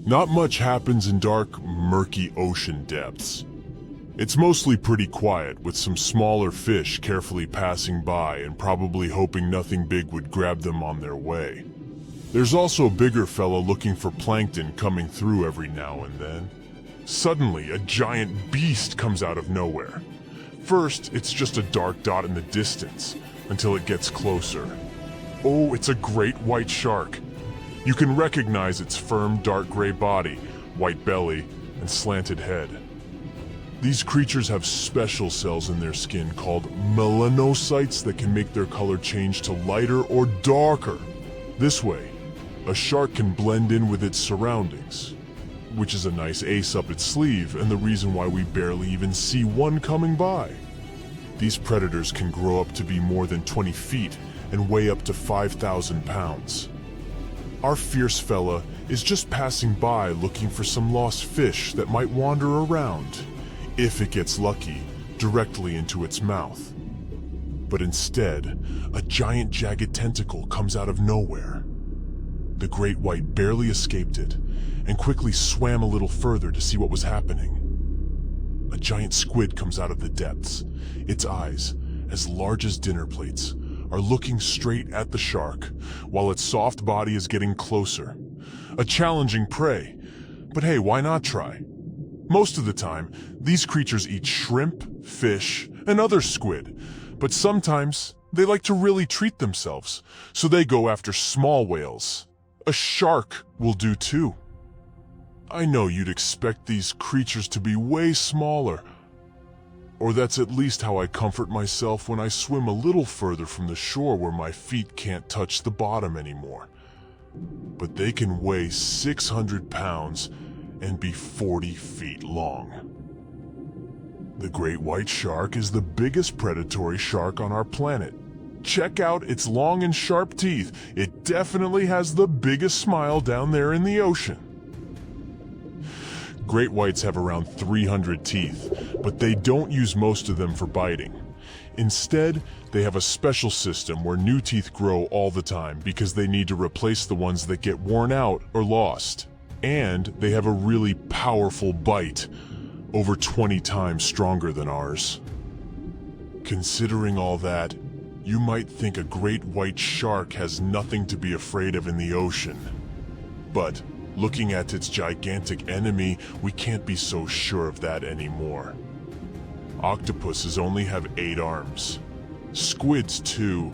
Not much happens in dark, murky ocean depths. It's mostly pretty quiet, with some smaller fish carefully passing by and probably hoping nothing big would grab them on their way. There's also a bigger fella looking for plankton coming through every now and then. Suddenly, a giant beast comes out of nowhere. First, it's just a dark dot in the distance, until it gets closer. Oh, it's a great white shark. You can recognize its firm dark gray body, white belly, and slanted head. These creatures have special cells in their skin called melanocytes that can make their color change to lighter or darker. This way, a shark can blend in with its surroundings, which is a nice ace up its sleeve and the reason why we barely even see one coming by. These predators can grow up to be more than 20 feet and weigh up to 5,000 pounds. Our fierce fella is just passing by looking for some lost fish that might wander around, if it gets lucky, directly into its mouth. But instead, a giant jagged tentacle comes out of nowhere. The great white barely escaped it and quickly swam a little further to see what was happening. A giant squid comes out of the depths. Its eyes, as large as dinner plates, are looking straight at the shark, while its soft body is getting closer. A challenging prey, but hey, why not try? Most of the time, these creatures eat shrimp, fish, and other squid, but sometimes they like to really treat themselves, so they go after small whales. A shark will do too. I know you'd expect these creatures to be way smaller, or that's at least how I comfort myself when I swim a little further from the shore where my feet can't touch the bottom anymore. But they can weigh 600 pounds and be 40 feet long. The great white shark is the biggest predatory shark on our planet. Check out its long and sharp teeth. It definitely has the biggest smile down there in the ocean. Great whites have around 300 teeth, but they don't use most of them for biting. Instead, they have a special system where new teeth grow all the time because they need to replace the ones that get worn out or lost. And they have a really powerful bite, over 20 times stronger than ours. Considering all that, you might think a great white shark has nothing to be afraid of in the ocean. But looking at its gigantic enemy, we can't be so sure of that anymore. Octopuses only have 8 arms. Squids too,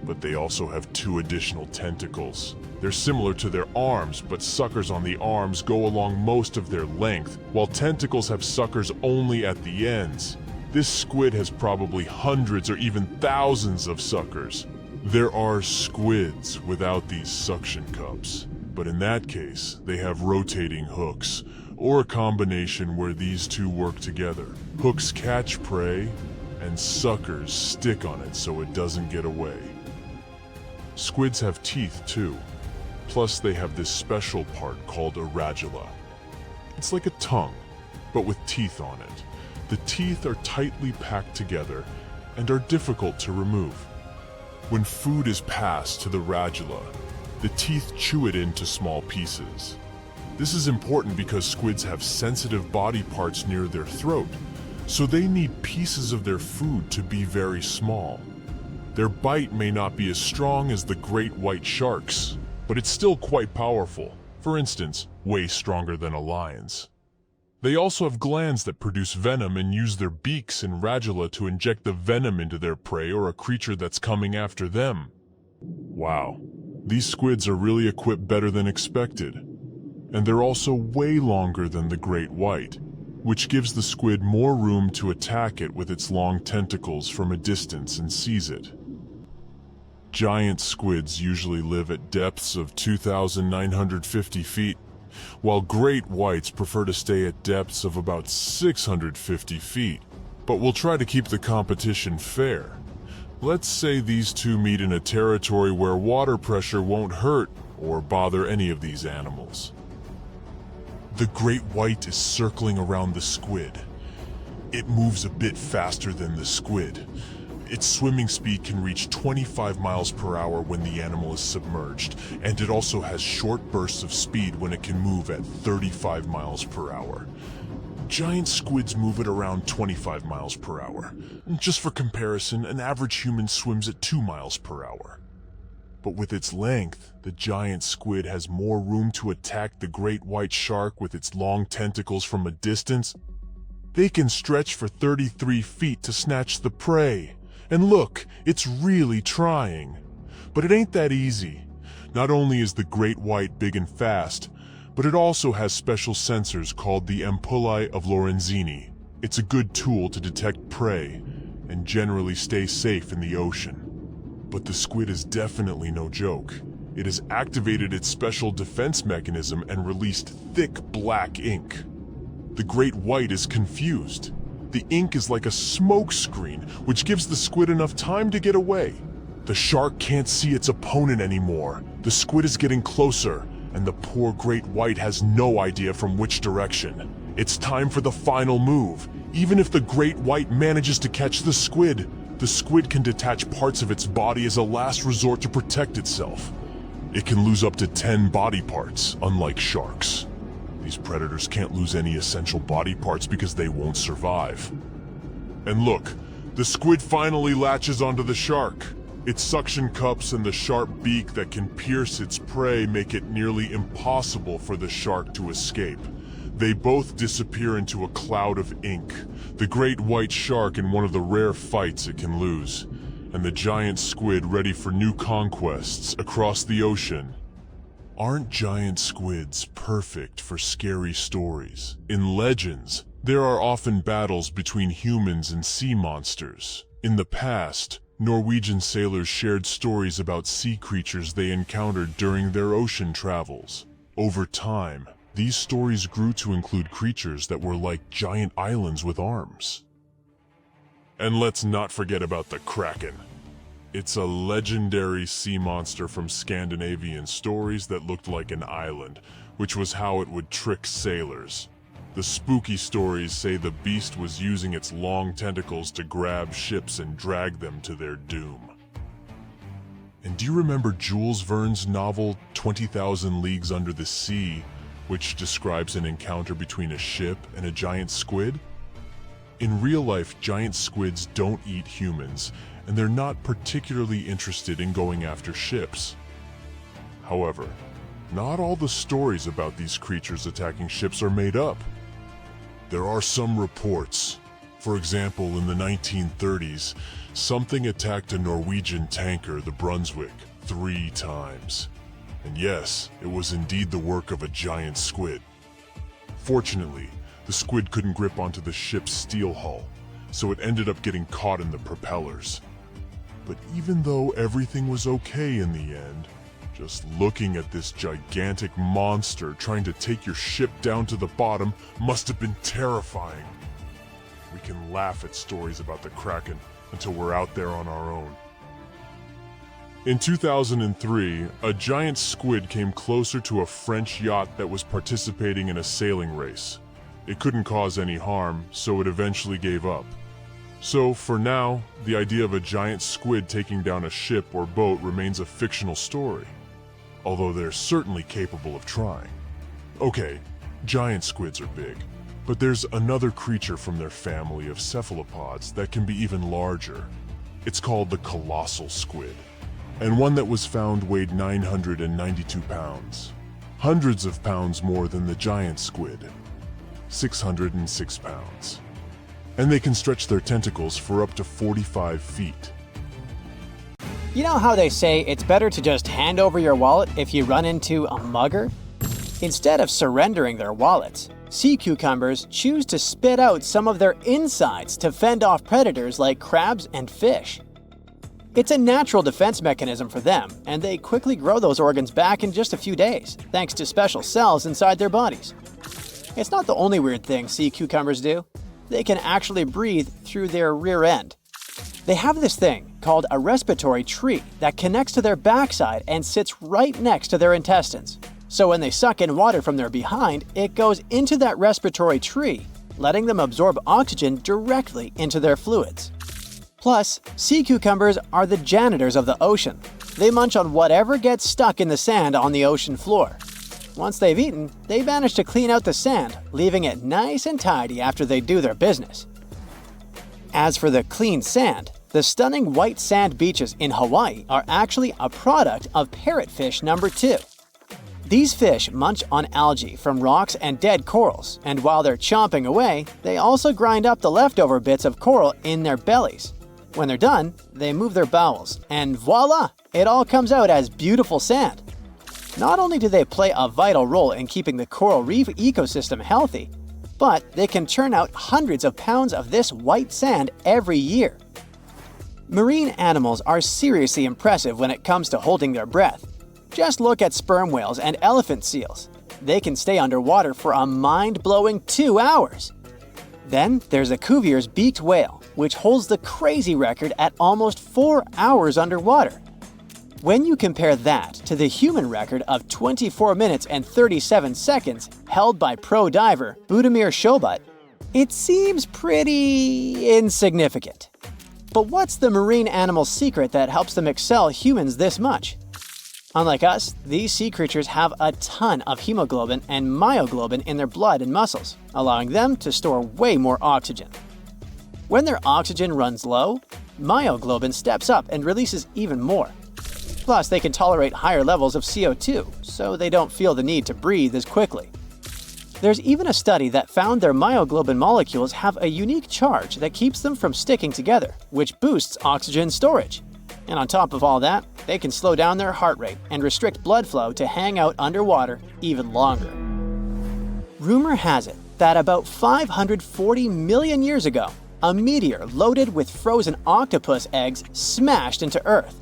but they also have 2 additional tentacles. They're similar to their arms, but suckers on the arms go along most of their length, while tentacles have suckers only at the ends. This squid has probably hundreds or even thousands of suckers. There are squids without these suction cups, but in that case, they have rotating hooks, or a combination where these two work together. Hooks catch prey, and suckers stick on it so it doesn't get away. Squids have teeth too. Plus they have this special part called a radula. It's like a tongue, but with teeth on it. The teeth are tightly packed together and are difficult to remove. When food is passed to the radula, the teeth chew it into small pieces. This is important because squids have sensitive body parts near their throat, so they need pieces of their food to be very small. Their bite may not be as strong as the great white sharks, but it's still quite powerful. For instance, way stronger than a lion's. They also have glands that produce venom and use their beaks and radula to inject the venom into their prey or a creature that's coming after them. Wow, these squids are really equipped better than expected. And they're also way longer than the great white, which gives the squid more room to attack it with its long tentacles from a distance and seize it. Giant squids usually live at depths of 2,950 feet, while great whites prefer to stay at depths of about 650 feet. But we'll try to keep the competition fair. Let's say these two meet in a territory where water pressure won't hurt or bother any of these animals. The great white is circling around the squid. It moves a bit faster than the squid, Its swimming speed can reach 25 miles per hour when the animal is submerged, and it also has short bursts of speed when it can move at 35 miles per hour. Giant squids move at around 25 miles per hour. Just for comparison, an average human swims at 2 miles per hour. But with its length, the giant squid has more room to attack the great white shark with its long tentacles from a distance. They can stretch for 33 feet to snatch the prey. And look, it's really trying. But it ain't that easy. Not only is the great white big and fast, but it also has special sensors called the ampullae of Lorenzini. It's a good tool to detect prey and generally stay safe in the ocean. But the squid is definitely no joke. It has activated its special defense mechanism and released thick black ink. The great white is confused. The ink is like a smoke screen, which gives the squid enough time to get away. The shark can't see its opponent anymore. The squid is getting closer, and the poor great white has no idea from which direction. It's time for the final move. Even if the great white manages to catch the squid can detach parts of its body as a last resort to protect itself. It can lose up to 10 body parts, unlike sharks. These predators can't lose any essential body parts because they won't survive. And look, the squid finally latches onto the shark. Its suction cups and the sharp beak that can pierce its prey make it nearly impossible for the shark to escape. They both disappear into a cloud of ink, the great white shark in one of the rare fights it can lose, and the giant squid ready for new conquests across the ocean. Aren't giant squids perfect for scary stories? In legends, there are often battles between humans and sea monsters. In the past, Norwegian sailors shared stories about sea creatures they encountered during their ocean travels. Over time, these stories grew to include creatures that were like giant islands with arms. And let's not forget about the Kraken. It's a legendary sea monster from Scandinavian stories that looked like an island, which was how it would trick sailors. The spooky stories say the beast was using its long tentacles to grab ships and drag them to their doom. And do you remember Jules Verne's novel 20,000 Leagues Under the Sea, which describes an encounter between a ship and a giant squid? In real life, giant squids don't eat humans, and they're not particularly interested in going after ships. However, not all the stories about these creatures attacking ships are made up. There are some reports. For example, in the 1930s, something attacked a Norwegian tanker, the Brunswick, 3 times. And yes, it was indeed the work of a giant squid. Fortunately, the squid couldn't grip onto the ship's steel hull, so it ended up getting caught in the propellers. But even though everything was okay in the end, just looking at this gigantic monster trying to take your ship down to the bottom must have been terrifying. We can laugh at stories about the Kraken until we're out there on our own. In 2003, a giant squid came closer to a French yacht that was participating in a sailing race. It couldn't cause any harm, so it eventually gave up. So, for now, the idea of a giant squid taking down a ship or boat remains a fictional story, although they're certainly capable of trying. Okay, giant squids are big, but there's another creature from their family of cephalopods that can be even larger. It's called the colossal squid, and one that was found weighed 992 pounds, hundreds of pounds more than the giant squid, 606 pounds. And they can stretch their tentacles for up to 45 feet. You know how they say it's better to just hand over your wallet if you run into a mugger? Instead of surrendering their wallets, sea cucumbers choose to spit out some of their insides to fend off predators like crabs and fish. It's a natural defense mechanism for them, and they quickly grow those organs back in just a few days, thanks to special cells inside their bodies. It's not the only weird thing sea cucumbers do. They can actually breathe through their rear end. They have this thing called a respiratory tree that connects to their backside and sits right next to their intestines. So when they suck in water from their behind, it goes into that respiratory tree, letting them absorb oxygen directly into their fluids. Plus, sea cucumbers are the janitors of the ocean. They munch on whatever gets stuck in the sand on the ocean floor. Once they've eaten, they manage to clean out the sand, leaving it nice and tidy after they do their business. As for the clean sand, the stunning white sand beaches in Hawaii are actually a product of parrotfish number 2. These fish munch on algae from rocks and dead corals, and while they're chomping away, they also grind up the leftover bits of coral in their bellies. When they're done, they move their bowels, and voila! It all comes out as beautiful sand. Not only do they play a vital role in keeping the coral reef ecosystem healthy, but they can churn out hundreds of pounds of this white sand every year. Marine animals are seriously impressive when it comes to holding their breath. Just look at sperm whales and elephant seals. They can stay underwater for a mind-blowing 2 hours. Then there's a Cuvier's beaked whale, which holds the crazy record at almost 4 hours underwater. When you compare that to the human record of 24 minutes and 37 seconds held by pro diver Budimir Shobut, it seems pretty insignificant. But what's the marine animal's secret that helps them excel humans this much? Unlike us, these sea creatures have a ton of hemoglobin and myoglobin in their blood and muscles, allowing them to store way more oxygen. When their oxygen runs low, myoglobin steps up and releases even more. Plus, they can tolerate higher levels of CO2, so they don't feel the need to breathe as quickly. There's even a study that found their myoglobin molecules have a unique charge that keeps them from sticking together, which boosts oxygen storage. And on top of all that, they can slow down their heart rate and restrict blood flow to hang out underwater even longer. Rumor has it that about 540 million years ago, a meteor loaded with frozen octopus eggs smashed into Earth.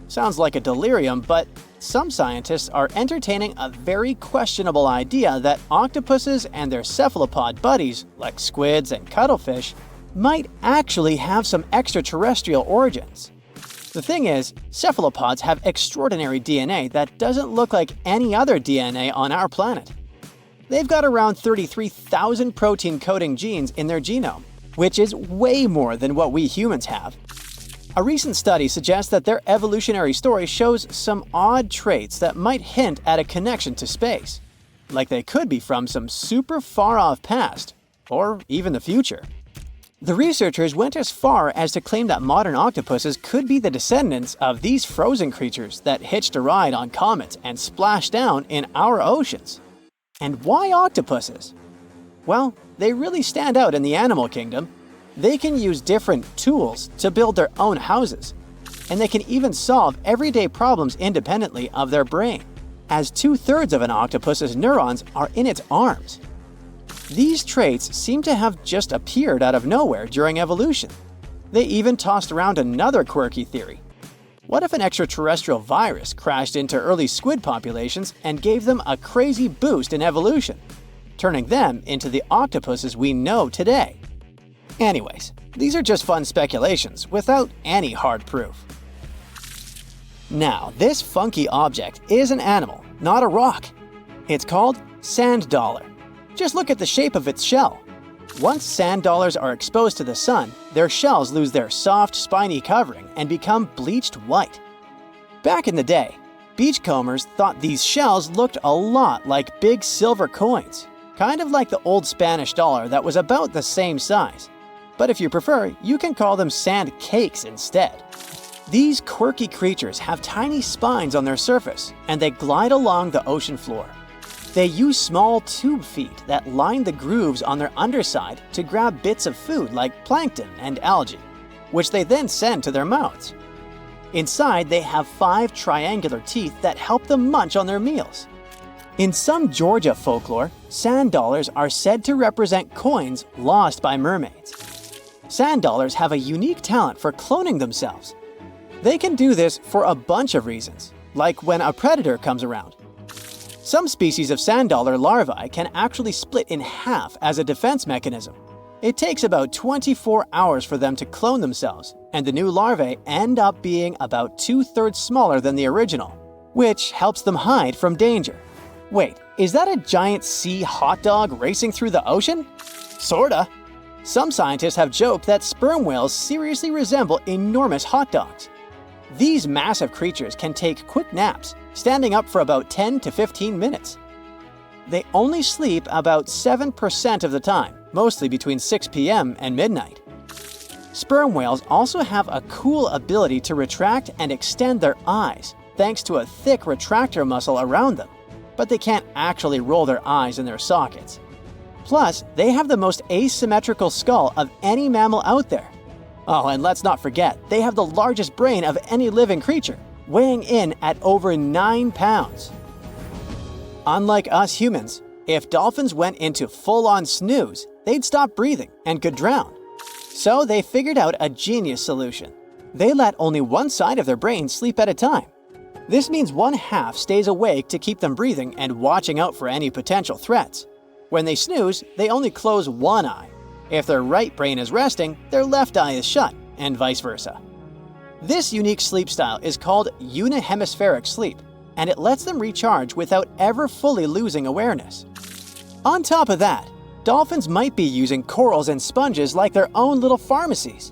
Sounds like a delirium, but some scientists are entertaining a very questionable idea that octopuses and their cephalopod buddies, like squids and cuttlefish, might actually have some extraterrestrial origins. The thing is, cephalopods have extraordinary DNA that doesn't look like any other DNA on our planet. They've got around 33,000 protein-coding genes in their genome, which is way more than what we humans have. A recent study suggests that their evolutionary story shows some odd traits that might hint at a connection to space, like they could be from some super far-off past, or even the future. The researchers went as far as to claim that modern octopuses could be the descendants of these frozen creatures that hitched a ride on comets and splashed down in our oceans. And why octopuses? Well, they really stand out in the animal kingdom. They can use different tools to build their own houses, and they can even solve everyday problems independently of their brain, as 2/3 of an octopus's neurons are in its arms. These traits seem to have just appeared out of nowhere during evolution. They even tossed around another quirky theory. What if an extraterrestrial virus crashed into early squid populations and gave them a crazy boost in evolution, turning them into the octopuses we know today? Anyways, these are just fun speculations without any hard proof. Now, this funky object is an animal, not a rock. It's called sand dollar. Just look at the shape of its shell. Once sand dollars are exposed to the sun, their shells lose their soft, spiny covering and become bleached white. Back in the day, beachcombers thought these shells looked a lot like big silver coins, kind of like the old Spanish dollar that was about the same size. But if you prefer, you can call them sand cakes instead. These quirky creatures have tiny spines on their surface, and they glide along the ocean floor. They use small tube feet that line the grooves on their underside to grab bits of food like plankton and algae, which they then send to their mouths. Inside, they have 5 triangular teeth that help them munch on their meals. In some Georgia folklore, sand dollars are said to represent coins lost by mermaids. Sand dollars have a unique talent for cloning themselves. They can do this for a bunch of reasons, like when a predator comes around. Some species of sand dollar larvae can actually split in half as a defense mechanism. It takes about 24 hours for them to clone themselves, and the new larvae end up being about 2/3 smaller than the original, which helps them hide from danger. Wait, is that a giant sea hot dog racing through the ocean? Sorta. Some scientists have joked that sperm whales seriously resemble enormous hot dogs. These massive creatures can take quick naps, standing up for about 10 to 15 minutes. They only sleep about 7% of the time, mostly between 6 p.m. and midnight. Sperm whales also have a cool ability to retract and extend their eyes, thanks to a thick retractor muscle around them, but they can't actually roll their eyes in their sockets. Plus, they have the most asymmetrical skull of any mammal out there. Oh, and let's not forget, they have the largest brain of any living creature, weighing in at over 9 pounds. Unlike us humans, if dolphins went into full-on snooze, they'd stop breathing and could drown. So they figured out a genius solution. They let only one side of their brain sleep at a time. This means one half stays awake to keep them breathing and watching out for any potential threats. When they snooze, they only close one eye. If their right brain is resting, their left eye is shut, and vice versa. This unique sleep style is called unihemispheric sleep, and it lets them recharge without ever fully losing awareness. On top of that, dolphins might be using corals and sponges like their own little pharmacies.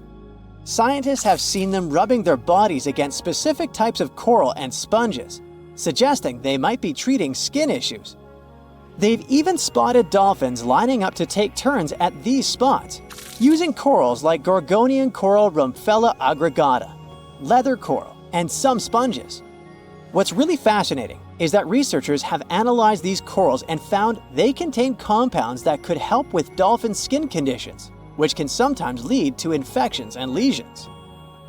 Scientists have seen them rubbing their bodies against specific types of coral and sponges, suggesting they might be treating skin issues. They've even spotted dolphins lining up to take turns at these spots, using corals like Gorgonian coral Rumpella aggregata, leather coral, and some sponges. What's really fascinating is that researchers have analyzed these corals and found they contain compounds that could help with dolphin skin conditions, which can sometimes lead to infections and lesions.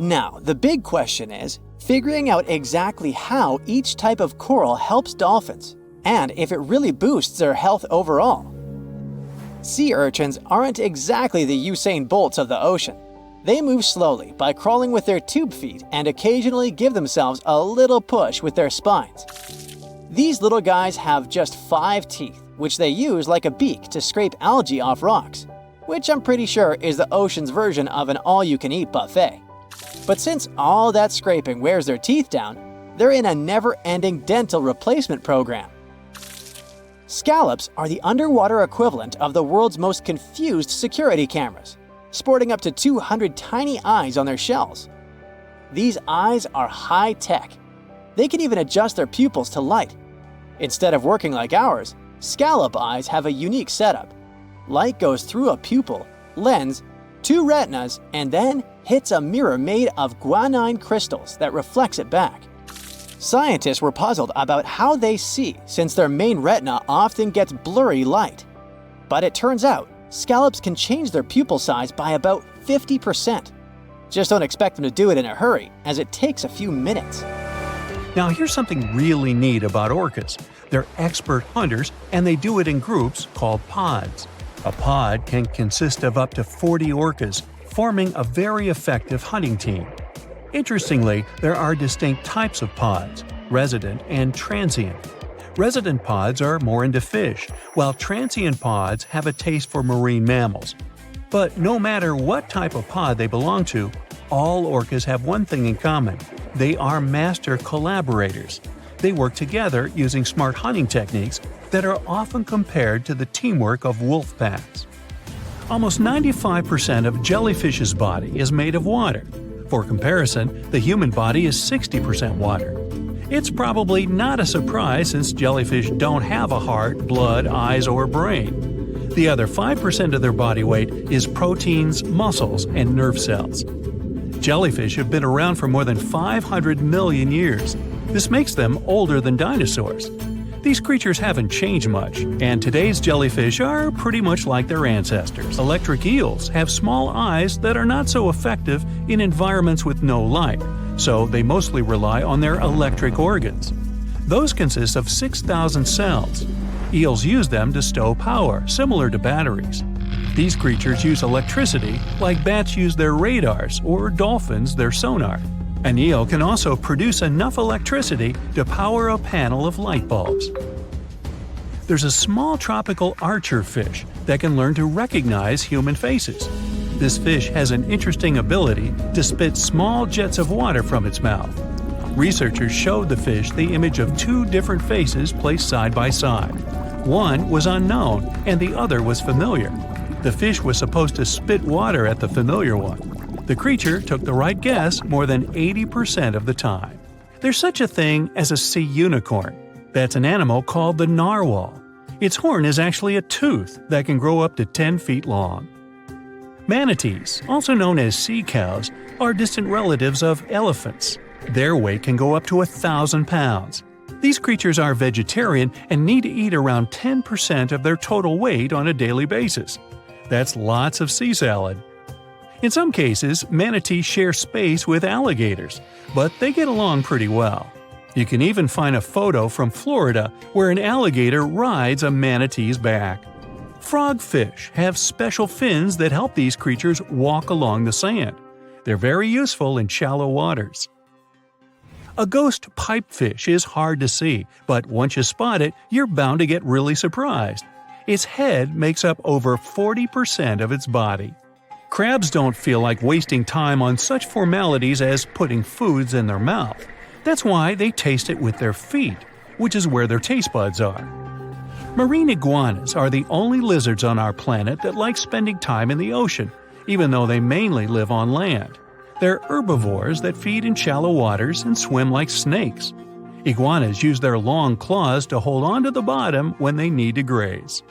Now, the big question is figuring out exactly how each type of coral helps dolphins, and if it really boosts their health overall. Sea urchins aren't exactly the Usain Bolts of the ocean. They move slowly by crawling with their tube feet and occasionally give themselves a little push with their spines. These little guys have just 5 teeth, which they use like a beak to scrape algae off rocks, which I'm pretty sure is the ocean's version of an all-you-can-eat buffet. But since all that scraping wears their teeth down, they're in a never-ending dental replacement program. Scallops are the underwater equivalent of the world's most confused security cameras, sporting up to 200 tiny eyes on their shells. These eyes are high-tech. They can even adjust their pupils to light. Instead of working like ours, scallop eyes have a unique setup. Light goes through a pupil, lens, 2 retinas, and then hits a mirror made of guanine crystals that reflects it back. Scientists were puzzled about how they see since their main retina often gets blurry light. But it turns out, scallops can change their pupil size by about 50%. Just don't expect them to do it in a hurry, as it takes a few minutes. Now here's something really neat about orcas. They're expert hunters, and they do it in groups called pods. A pod can consist of up to 40 orcas, forming a very effective hunting team. Interestingly, there are distinct types of pods: resident and transient. Resident pods are more into fish, while transient pods have a taste for marine mammals. But no matter what type of pod they belong to, all orcas have one thing in common: they are master collaborators. They work together using smart hunting techniques that are often compared to the teamwork of wolf packs. Almost 95% of jellyfish's body is made of water. For comparison, the human body is 60% water. It's probably not a surprise since jellyfish don't have a heart, blood, eyes, or brain. The other 5% of their body weight is proteins, muscles, and nerve cells. Jellyfish have been around for more than 500 million years. This makes them older than dinosaurs. These creatures haven't changed much, and today's jellyfish are pretty much like their ancestors. Electric eels have small eyes that are not so effective in environments with no light, so they mostly rely on their electric organs. Those consist of 6,000 cells. Eels use them to stow power, similar to batteries. These creatures use electricity like bats use their radars or dolphins their sonar. An eel can also produce enough electricity to power a panel of light bulbs. There's a small tropical archer fish that can learn to recognize human faces. This fish has an interesting ability to spit small jets of water from its mouth. Researchers showed the fish the image of 2 different faces placed side by side. One was unknown and the other was familiar. The fish was supposed to spit water at the familiar one. The creature took the right guess more than 80% of the time. There's such a thing as a sea unicorn. That's an animal called the narwhal. Its horn is actually a tooth that can grow up to 10 feet long. Manatees, also known as sea cows, are distant relatives of elephants. Their weight can go up to 1,000 pounds. These creatures are vegetarian and need to eat around 10% of their total weight on a daily basis. That's lots of sea salad. In some cases, manatees share space with alligators, but they get along pretty well. You can even find a photo from Florida where an alligator rides a manatee's back. Frogfish have special fins that help these creatures walk along the sand. They're very useful in shallow waters. A ghost pipefish is hard to see, but once you spot it, you're bound to get really surprised. Its head makes up over 40% of its body. Crabs don't feel like wasting time on such formalities as putting foods in their mouth. That's why they taste it with their feet, which is where their taste buds are. Marine iguanas are the only lizards on our planet that like spending time in the ocean, even though they mainly live on land. They're herbivores that feed in shallow waters and swim like snakes. Iguanas use their long claws to hold onto the bottom when they need to graze.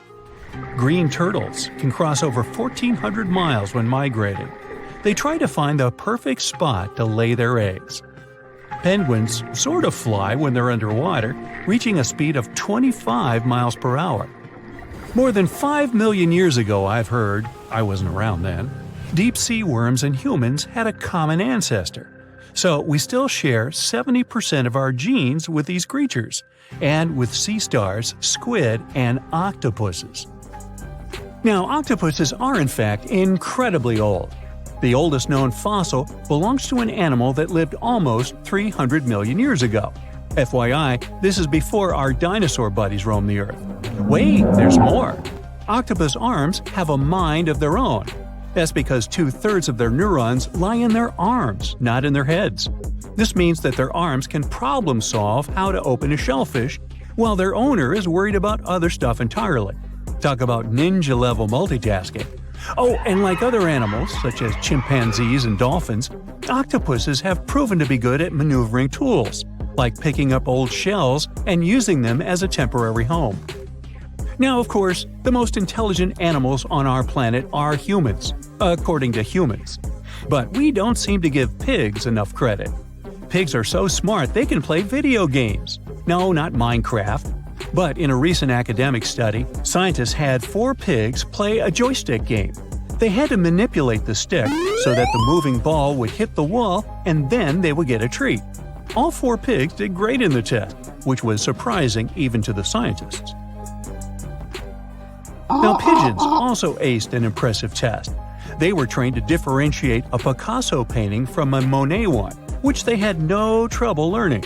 Green turtles can cross over 1,400 miles when migrating. They try to find the perfect spot to lay their eggs. Penguins sort of fly when they're underwater, reaching a speed of 25 miles per hour. More than 5 million years ago, I've heard, I wasn't around then, deep sea worms and humans had a common ancestor. So we still share 70% of our genes with these creatures, and with sea stars, squid, and octopuses. Now, octopuses are in fact incredibly old. The oldest known fossil belongs to an animal that lived almost 300 million years ago. FYI, this is before our dinosaur buddies roamed the Earth. Wait, there's more! Octopus arms have a mind of their own. That's because 2/3 of their neurons lie in their arms, not in their heads. This means that their arms can problem solve how to open a shellfish, while their owner is worried about other stuff entirely. Talk about ninja-level multitasking. Oh, and like other animals, such as chimpanzees and dolphins, octopuses have proven to be good at maneuvering tools, like picking up old shells and using them as a temporary home. Now, of course, the most intelligent animals on our planet are humans, according to humans. But we don't seem to give pigs enough credit. Pigs are so smart they can play video games. No, not Minecraft. But in a recent academic study, scientists had 4 pigs play a joystick game. They had to manipulate the stick so that the moving ball would hit the wall and then they would get a treat. All 4 pigs did great in the test, which was surprising even to the scientists. Now, pigeons also aced an impressive test. They were trained to differentiate a Picasso painting from a Monet one, which they had no trouble learning.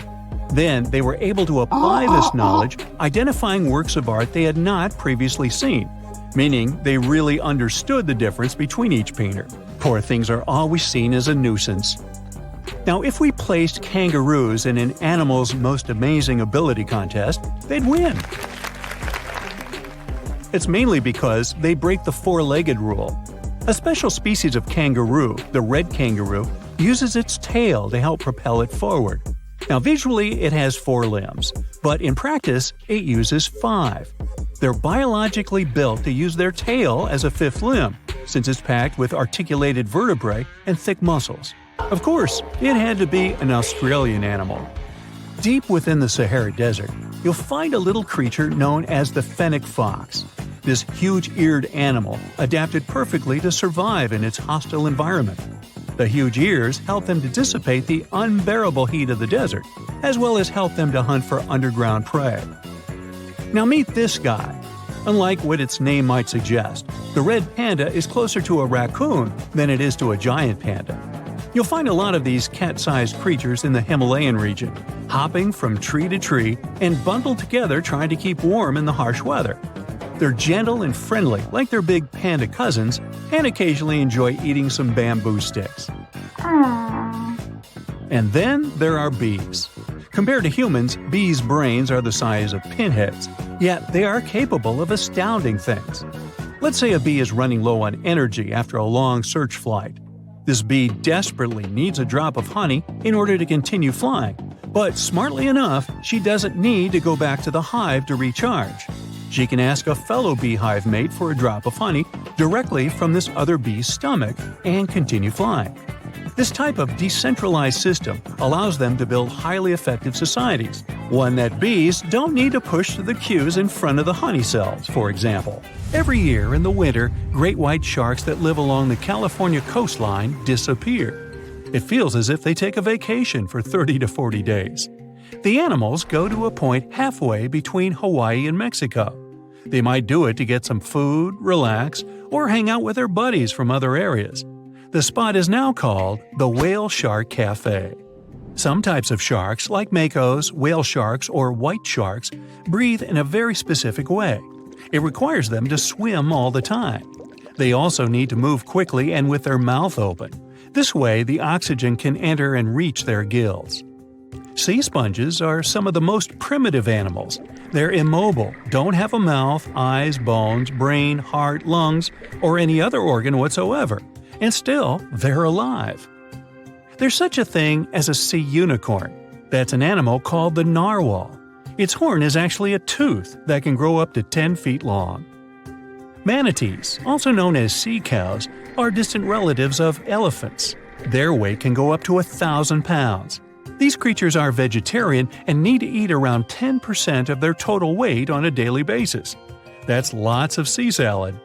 Then they were able to apply this knowledge, identifying works of art they had not previously seen, meaning they really understood the difference between each painter. Poor things are always seen as a nuisance. Now, if we placed kangaroos in an Animal's Most Amazing Ability contest, they'd win. It's mainly because they break the 4-legged rule. A special species of kangaroo, the red kangaroo, uses its tail to help propel it forward. Now, visually, it has 4 limbs, but in practice, it uses 5. They're biologically built to use their tail as a 5th limb, since it's packed with articulated vertebrae and thick muscles. Of course, it had to be an Australian animal. Deep within the Sahara Desert, you'll find a little creature known as the fennec fox. This huge-eared animal adapted perfectly to survive in its hostile environment. The huge ears help them to dissipate the unbearable heat of the desert, as well as help them to hunt for underground prey. Now meet this guy. Unlike what its name might suggest, the red panda is closer to a raccoon than it is to a giant panda. You'll find a lot of these cat-sized creatures in the Himalayan region, hopping from tree to tree and bundled together trying to keep warm in the harsh weather. They're gentle and friendly like their big panda cousins, and occasionally enjoy eating some bamboo sticks. And then there are bees. Compared to humans, bees' brains are the size of pinheads, yet they are capable of astounding things. Let's say a bee is running low on energy after a long search flight. This bee desperately needs a drop of honey in order to continue flying, but smartly enough, she doesn't need to go back to the hive to recharge. She can ask a fellow beehive mate for a drop of honey directly from this other bee's stomach and continue flying. This type of decentralized system allows them to build highly effective societies, one that bees don't need to push the queues in front of the honey cells, for example. Every year in the winter, great white sharks that live along the California coastline disappear. It feels as if they take a vacation for 30 to 40 days. The animals go to a point halfway between Hawaii and Mexico. They might do it to get some food, relax, or hang out with their buddies from other areas. The spot is now called the Whale Shark Cafe. Some types of sharks, like makos, whale sharks, or white sharks, breathe in a very specific way. It requires them to swim all the time. They also need to move quickly and with their mouth open. This way, the oxygen can enter and reach their gills. Sea sponges are some of the most primitive animals. They're immobile, don't have a mouth, eyes, bones, brain, heart, lungs, or any other organ whatsoever. And still, they're alive. There's such a thing as a sea unicorn. That's an animal called the narwhal. Its horn is actually a tooth that can grow up to 10 feet long. Manatees, also known as sea cows, are distant relatives of elephants. Their weight can go up to 1,000 pounds. These creatures are vegetarian and need to eat around 10% of their total weight on a daily basis. That's lots of sea salad.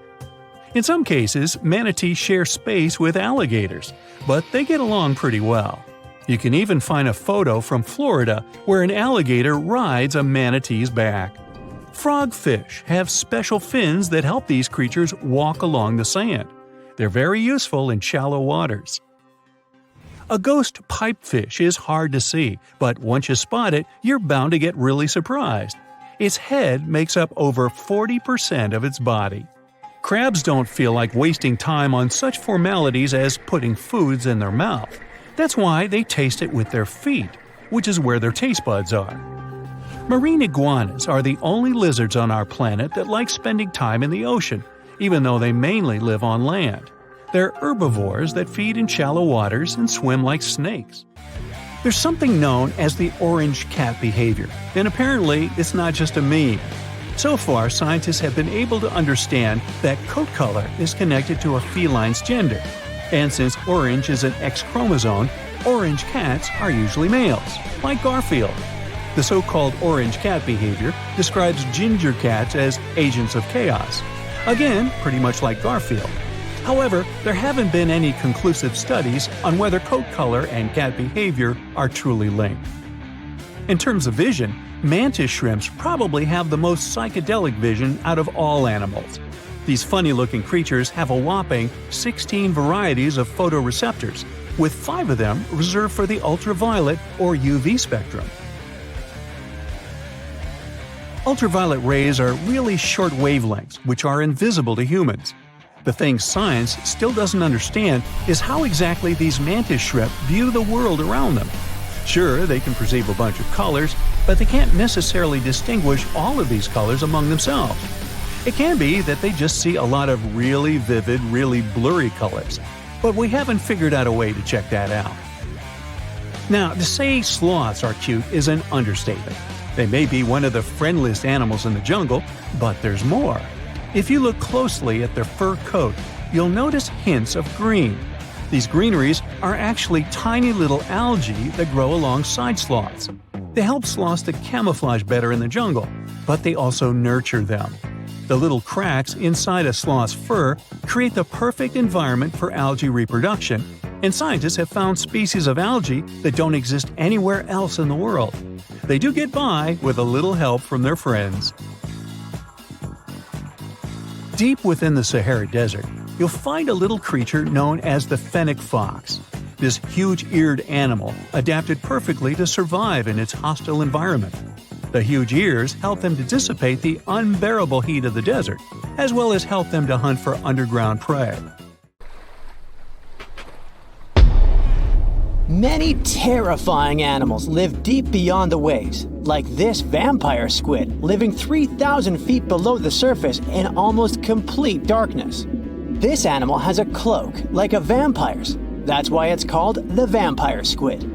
In some cases, manatees share space with alligators, but they get along pretty well. You can even find a photo from Florida where an alligator rides a manatee's back. Frogfish have special fins that help these creatures walk along the sand. They're very useful in shallow waters. A ghost pipefish is hard to see, but once you spot it, you're bound to get really surprised. Its head makes up over 40% of its body. Crabs don't feel like wasting time on such formalities as putting foods in their mouth. That's why they taste it with their feet, which is where their taste buds are. Marine iguanas are the only lizards on our planet that like spending time in the ocean, even though they mainly live on land. They're herbivores that feed in shallow waters and swim like snakes. There's something known as the orange cat behavior, and apparently it's not just a meme. So far, scientists have been able to understand that coat color is connected to a feline's gender. And since orange is an X chromosome, orange cats are usually males, like Garfield. The so-called orange cat behavior describes ginger cats as agents of chaos. Again, pretty much like Garfield. However, there haven't been any conclusive studies on whether coat color and cat behavior are truly linked. In terms of vision, mantis shrimps probably have the most psychedelic vision out of all animals. These funny-looking creatures have a whopping 16 varieties of photoreceptors, with 5 of them reserved for the ultraviolet or UV spectrum. Ultraviolet rays are really short wavelengths, which are invisible to humans. The thing science still doesn't understand is how exactly these mantis shrimp view the world around them. Sure, they can perceive a bunch of colors, but they can't necessarily distinguish all of these colors among themselves. It can be that they just see a lot of really vivid, really blurry colors, but we haven't figured out a way to check that out. Now, to say sloths are cute is an understatement. They may be one of the friendliest animals in the jungle, but there's more. If you look closely at their fur coat, you'll notice hints of green. These greeneries are actually tiny little algae that grow alongside sloths. They help sloths to camouflage better in the jungle, but they also nurture them. The little cracks inside a sloth's fur create the perfect environment for algae reproduction, and scientists have found species of algae that don't exist anywhere else in the world. They do get by with a little help from their friends. Deep within the Sahara Desert, you'll find a little creature known as the fennec fox. This huge-eared animal adapted perfectly to survive in its hostile environment. The huge ears help them to dissipate the unbearable heat of the desert, as well as help them to hunt for underground prey. Many terrifying animals live deep beyond the waves, like this vampire squid living 3,000 feet below the surface in almost complete darkness. This animal has a cloak, like a vampire's. That's why it's called the vampire squid.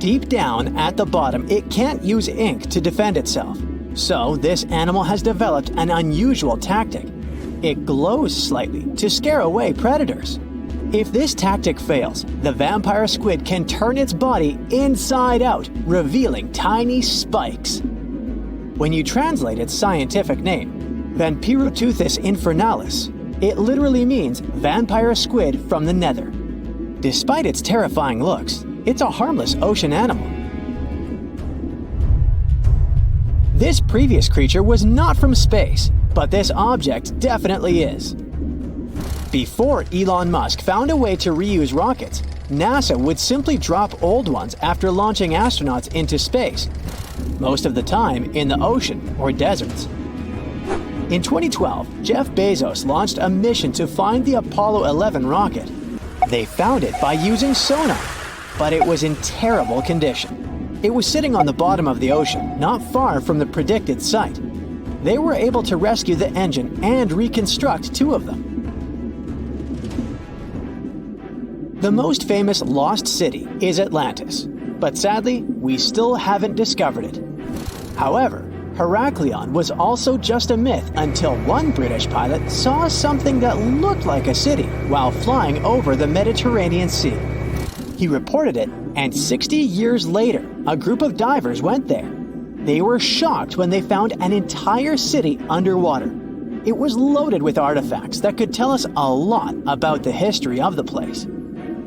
Deep down at the bottom, it can't use ink to defend itself. So this animal has developed an unusual tactic. It glows slightly to scare away predators. If this tactic fails, the vampire squid can turn its body inside out, revealing tiny spikes. When you translate its scientific name, Vampiroteuthis infernalis, it literally means vampire squid from the nether. Despite its terrifying looks, it's a harmless ocean animal. This previous creature was not from space, but this object definitely is. Before Elon Musk found a way to reuse rockets, NASA would simply drop old ones after launching astronauts into space, most of the time in the ocean or deserts. In 2012, Jeff Bezos launched a mission to find the Apollo 11 rocket. They found it by using sonar, but it was in terrible condition. It was sitting on the bottom of the ocean, not far from the predicted site. They were able to rescue the engine and reconstruct 2 of them. The most famous lost city is Atlantis, but sadly, we still haven't discovered it. However, Heraklion was also just a myth until one British pilot saw something that looked like a city while flying over the Mediterranean Sea. He reported it, and 60 years later, a group of divers went there. They were shocked when they found an entire city underwater. It was loaded with artifacts that could tell us a lot about the history of the place.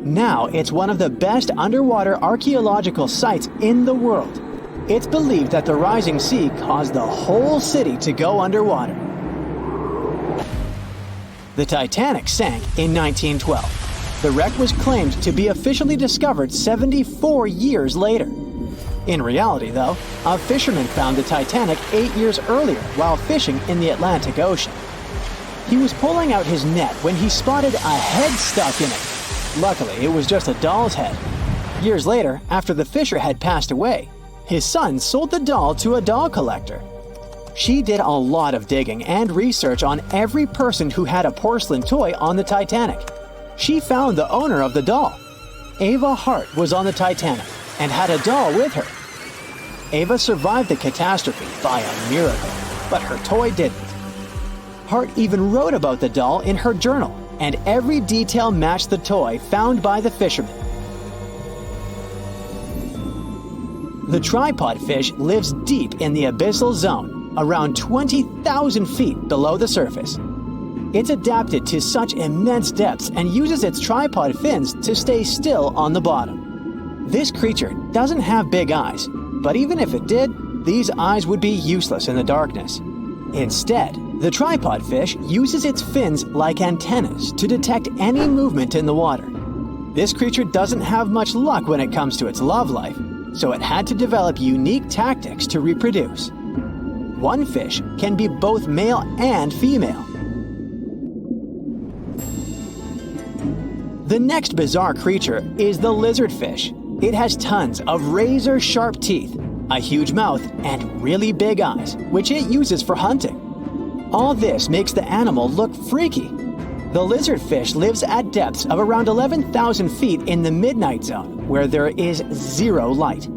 Now it's one of the best underwater archaeological sites in the world. It's believed that the rising sea caused the whole city to go underwater. The Titanic sank in 1912. The wreck was claimed to be officially discovered 74 years later. In reality, though, a fisherman found the Titanic 8 years earlier while fishing in the Atlantic Ocean. He was pulling out his net when he spotted a head stuck in it. Luckily, it was just a doll's head. Years later, after the fisher had passed away, his son sold the doll to a doll collector. She did a lot of digging and research on every person who had a porcelain toy on the Titanic. She found the owner of the doll. Ava Hart was on the Titanic and had a doll with her. Ava survived the catastrophe by a miracle, but her toy didn't. Hart even wrote about the doll in her journal, and every detail matched the toy found by the fisherman. The tripod fish lives deep in the abyssal zone, around 20,000 feet below the surface. It's adapted to such immense depths and uses its tripod fins to stay still on the bottom. This creature doesn't have big eyes, but even if it did, these eyes would be useless in the darkness. Instead, the tripod fish uses its fins like antennas to detect any movement in the water. This creature doesn't have much luck when it comes to its love life, so it had to develop unique tactics to reproduce. One fish can be both male and female. The next bizarre creature is the lizardfish. It has tons of razor-sharp teeth, a huge mouth, and really big eyes, which it uses for hunting. All this makes the animal look freaky. The lizardfish lives at depths of around 11,000 feet in the midnight zone, where there is zero light.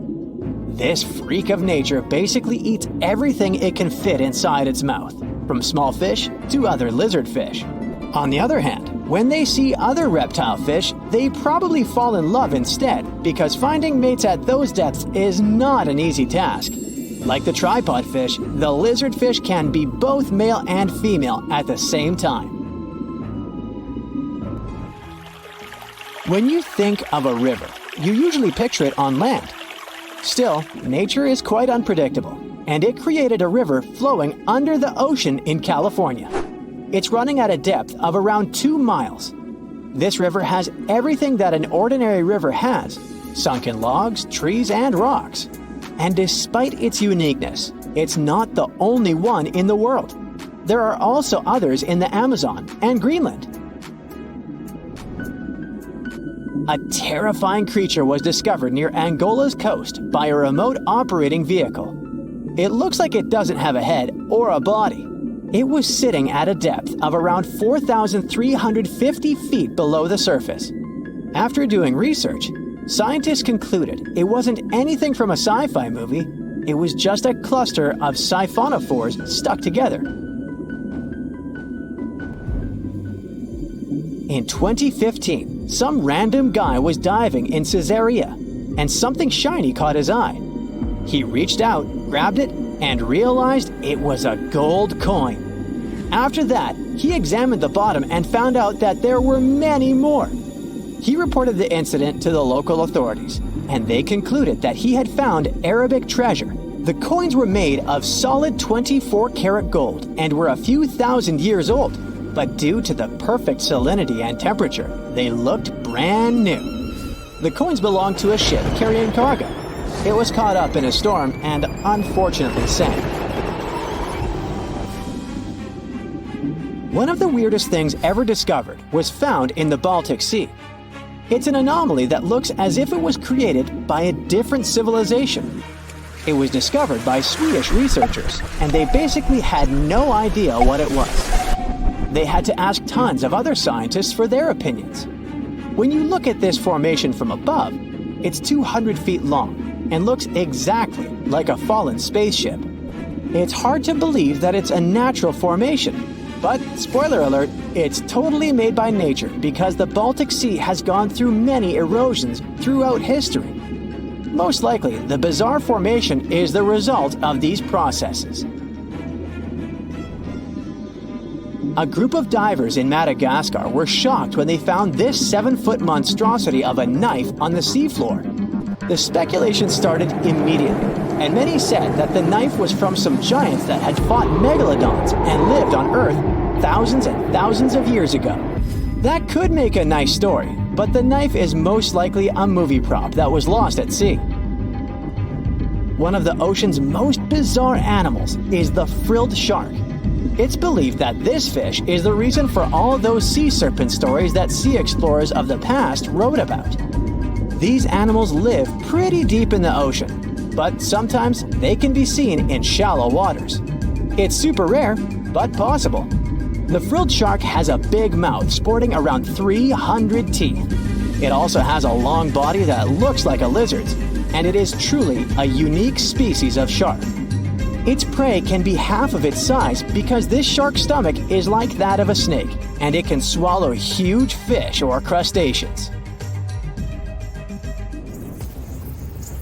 This freak of nature basically eats everything it can fit inside its mouth, from small fish to other lizardfish. On the other hand, when they see other reptile fish, they probably fall in love instead, because finding mates at those depths is not an easy task. Like the tripod fish, the lizardfish can be both male and female at the same time. When you think of a river, you usually picture it on land. Still, nature is quite unpredictable, and it created a river flowing under the ocean in California. It's running at a depth of around 2 miles. This river has everything that an ordinary river has: sunken logs, trees, and rocks. And despite its uniqueness, it's not the only one in the world. There are also others in the Amazon and Greenland. a terrifying creature was discovered near Angola's coast by a remote operating vehicle. It looks like it doesn't have a head or a body. It was sitting at a depth of around 4,350 feet below the surface. After doing research, scientists concluded it wasn't anything from a sci-fi movie, it was just a cluster of siphonophores stuck together. In 2015, some random guy was diving in Caesarea, and something shiny caught his eye. He reached out, grabbed it, and realized it was a gold coin. After that, he examined the bottom and found out that there were many more. He reported the incident to the local authorities, and they concluded that he had found Arabic treasure. The coins were made of solid 24-karat gold and were a few thousand years old, but due to the perfect salinity and temperature, they looked brand new. The coins belonged to a ship carrying cargo. It was caught up in a storm and unfortunately sank. One of the weirdest things ever discovered was found in the Baltic Sea. It's an anomaly that looks as if it was created by a different civilization. It was discovered by Swedish researchers, and they basically had no idea what it was. They had to ask tons of other scientists for their opinions. When you look at this formation from above, it's 200 feet long and looks exactly like a fallen spaceship. It's hard to believe that it's a natural formation, but spoiler alert, it's totally made by nature because the Baltic Sea has gone through many erosions throughout history. Most likely, the bizarre formation is the result of these processes. A group of divers in Madagascar were shocked when they found this 7-foot monstrosity of a knife on the seafloor. The speculation started immediately, and many said that the knife was from some giants that had fought megalodons and lived on Earth thousands and thousands of years ago. That could make a nice story, but the knife is most likely a movie prop that was lost at sea. One of the ocean's most bizarre animals is the frilled shark. It's believed that this fish is the reason for all those sea serpent stories that sea explorers of the past wrote about. These animals live pretty deep in the ocean, but sometimes they can be seen in shallow waters. It's super rare, but possible. The frilled shark has a big mouth sporting around 300 teeth. It also has a long body that looks like a lizard's, and it is truly a unique species of shark. Its prey can be half of its size because this shark's stomach is like that of a snake, and it can swallow huge fish or crustaceans.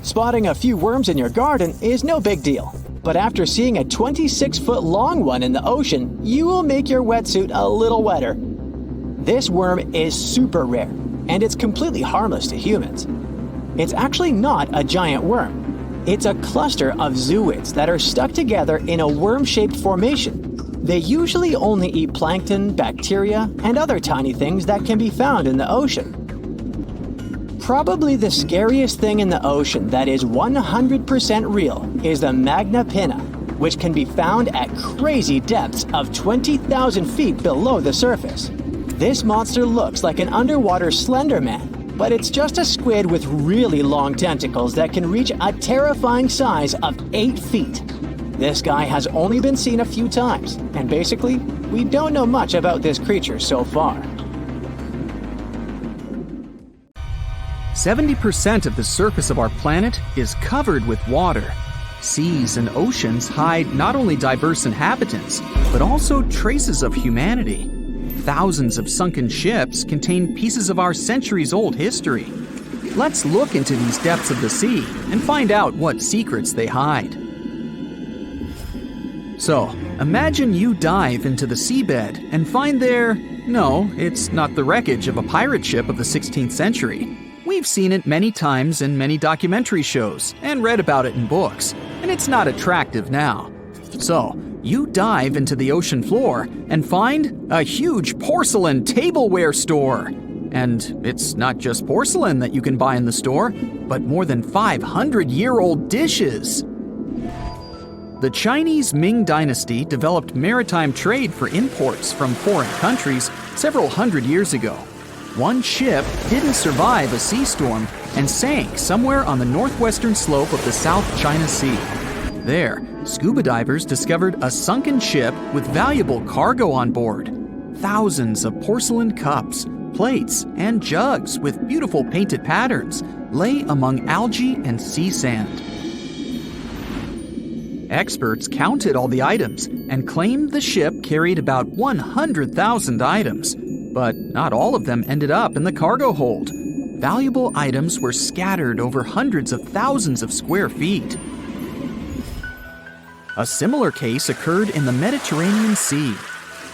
Spotting a few worms in your garden is no big deal, but after seeing a 26-foot long one in the ocean, you will make your wetsuit a little wetter. This worm is super rare, and it's completely harmless to humans. It's actually not a giant worm. It's a cluster of zooids that are stuck together in a worm-shaped formation. They usually only eat plankton, bacteria, and other tiny things that can be found in the ocean. Probably the scariest thing in the ocean that is 100% real is the magna pinna, which can be found at crazy depths of 20,000 feet below the surface. This monster looks like an underwater Slender Man, but it's just a squid with really long tentacles that can reach a terrifying size of 8 feet. This guy has only been seen a few times, and basically, we don't know much about this creature so far. 70% of the surface of our planet is covered with water. Seas and oceans hide not only diverse inhabitants, but also traces of humanity. Thousands of sunken ships contain pieces of our centuries-old history. Let's look into these depths of the sea and find out what secrets they hide. So, imagine you dive into the seabed and find there... No, it's not the wreckage of a pirate ship of the 16th century. We've seen it many times in many documentary shows and read about it in books, and it's not attractive now. So, you dive into the ocean floor and find a huge porcelain tableware store. And it's not just porcelain that you can buy in the store, but more than 500-year-old dishes. The Chinese Ming Dynasty developed maritime trade for imports from foreign countries several hundred years ago. One ship didn't survive a sea storm and sank somewhere on the northwestern slope of the South China Sea. There, scuba divers discovered a sunken ship with valuable cargo on board. Thousands of porcelain cups, plates, and jugs with beautiful painted patterns lay among algae and sea sand. Experts counted all the items and claimed the ship carried about 100,000 items, but not all of them ended up in the cargo hold. Valuable items were scattered over hundreds of thousands of square feet. A similar case occurred in the Mediterranean Sea.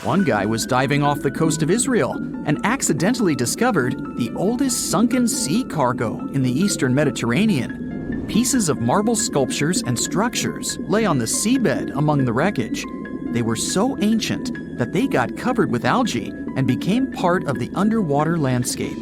One guy was diving off the coast of Israel and accidentally discovered the oldest sunken sea cargo in the eastern Mediterranean. Pieces of marble sculptures and structures lay on the seabed among the wreckage. They were so ancient that they got covered with algae and became part of the underwater landscape.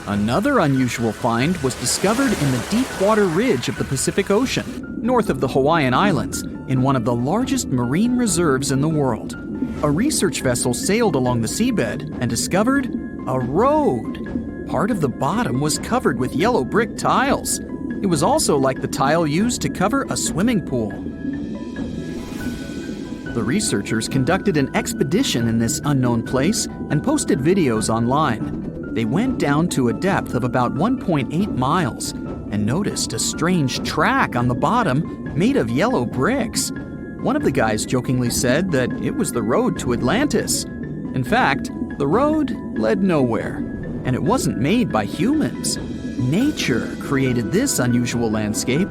Another unusual find was discovered in the deep water ridge of the Pacific Ocean, north of the Hawaiian Islands, in one of the largest marine reserves in the world. A research vessel sailed along the seabed and discovered a road. Part of the bottom was covered with yellow brick tiles. It was also like the tile used to cover a swimming pool. The researchers conducted an expedition in this unknown place and posted videos online. They went down to a depth of about 1.8 miles and noticed a strange track on the bottom made of yellow bricks. One of the guys jokingly said that it was the road to Atlantis. In fact, the road led nowhere, and it wasn't made by humans. Nature created this unusual landscape.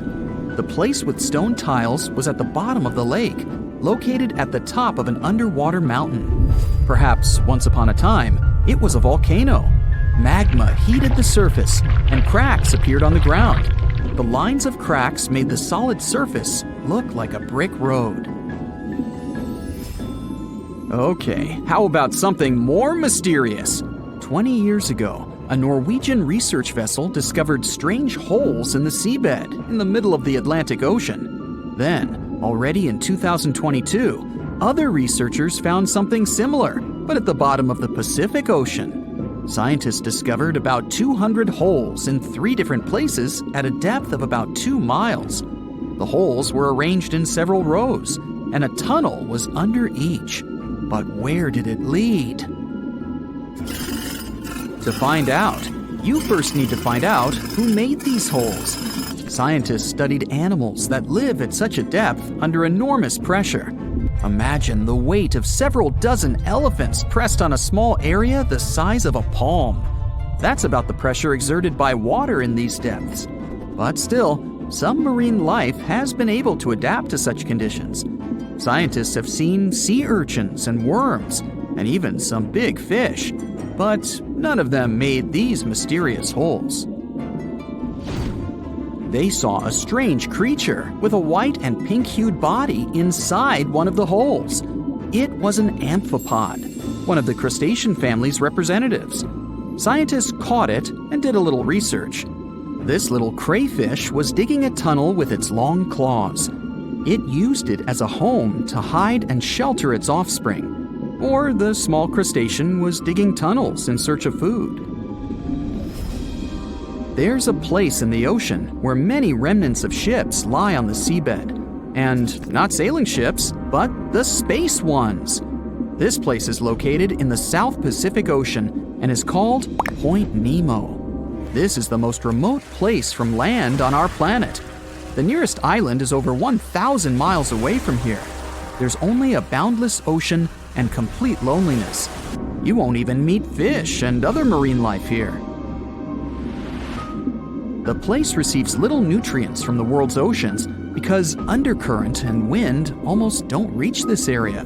The place with stone tiles was at the bottom of the lake, located at the top of an underwater mountain. Perhaps once upon a time, it was a volcano. Magma heated the surface, and cracks appeared on the ground. The lines of cracks made the solid surface look like a brick road. Okay, how about something more mysterious? 20 years ago, a Norwegian research vessel discovered strange holes in the seabed in the middle of the Atlantic Ocean. Then, already in 2022, other researchers found something similar, but at the bottom of the Pacific Ocean. Scientists discovered about 200 holes in 3 different places at a depth of about 2 miles. The holes were arranged in several rows, and a tunnel was under each. But where did it lead? To find out, you first need to find out who made these holes. Scientists studied animals that live at such a depth under enormous pressure. Imagine the weight of several dozen elephants pressed on a small area the size of a palm. That's about the pressure exerted by water in these depths. But still, some marine life has been able to adapt to such conditions. Scientists have seen sea urchins and worms, and even some big fish, but none of them made these mysterious holes. They saw a strange creature with a white and pink-hued body inside one of the holes. It was an amphipod, one of the crustacean family's representatives. Scientists caught it and did a little research. This little crayfish was digging a tunnel with its long claws. It used it as a home to hide and shelter its offspring. Or the small crustacean was digging tunnels in search of food. There's a place in the ocean where many remnants of ships lie on the seabed. And not sailing ships, but the space ones. This place is located in the South Pacific Ocean and is called Point Nemo. This is the most remote place from land on our planet. The nearest island is over 1,000 miles away from here. There's only a boundless ocean and complete loneliness. You won't even meet fish and other marine life here. The place receives little nutrients from the world's oceans because undercurrent and wind almost don't reach this area.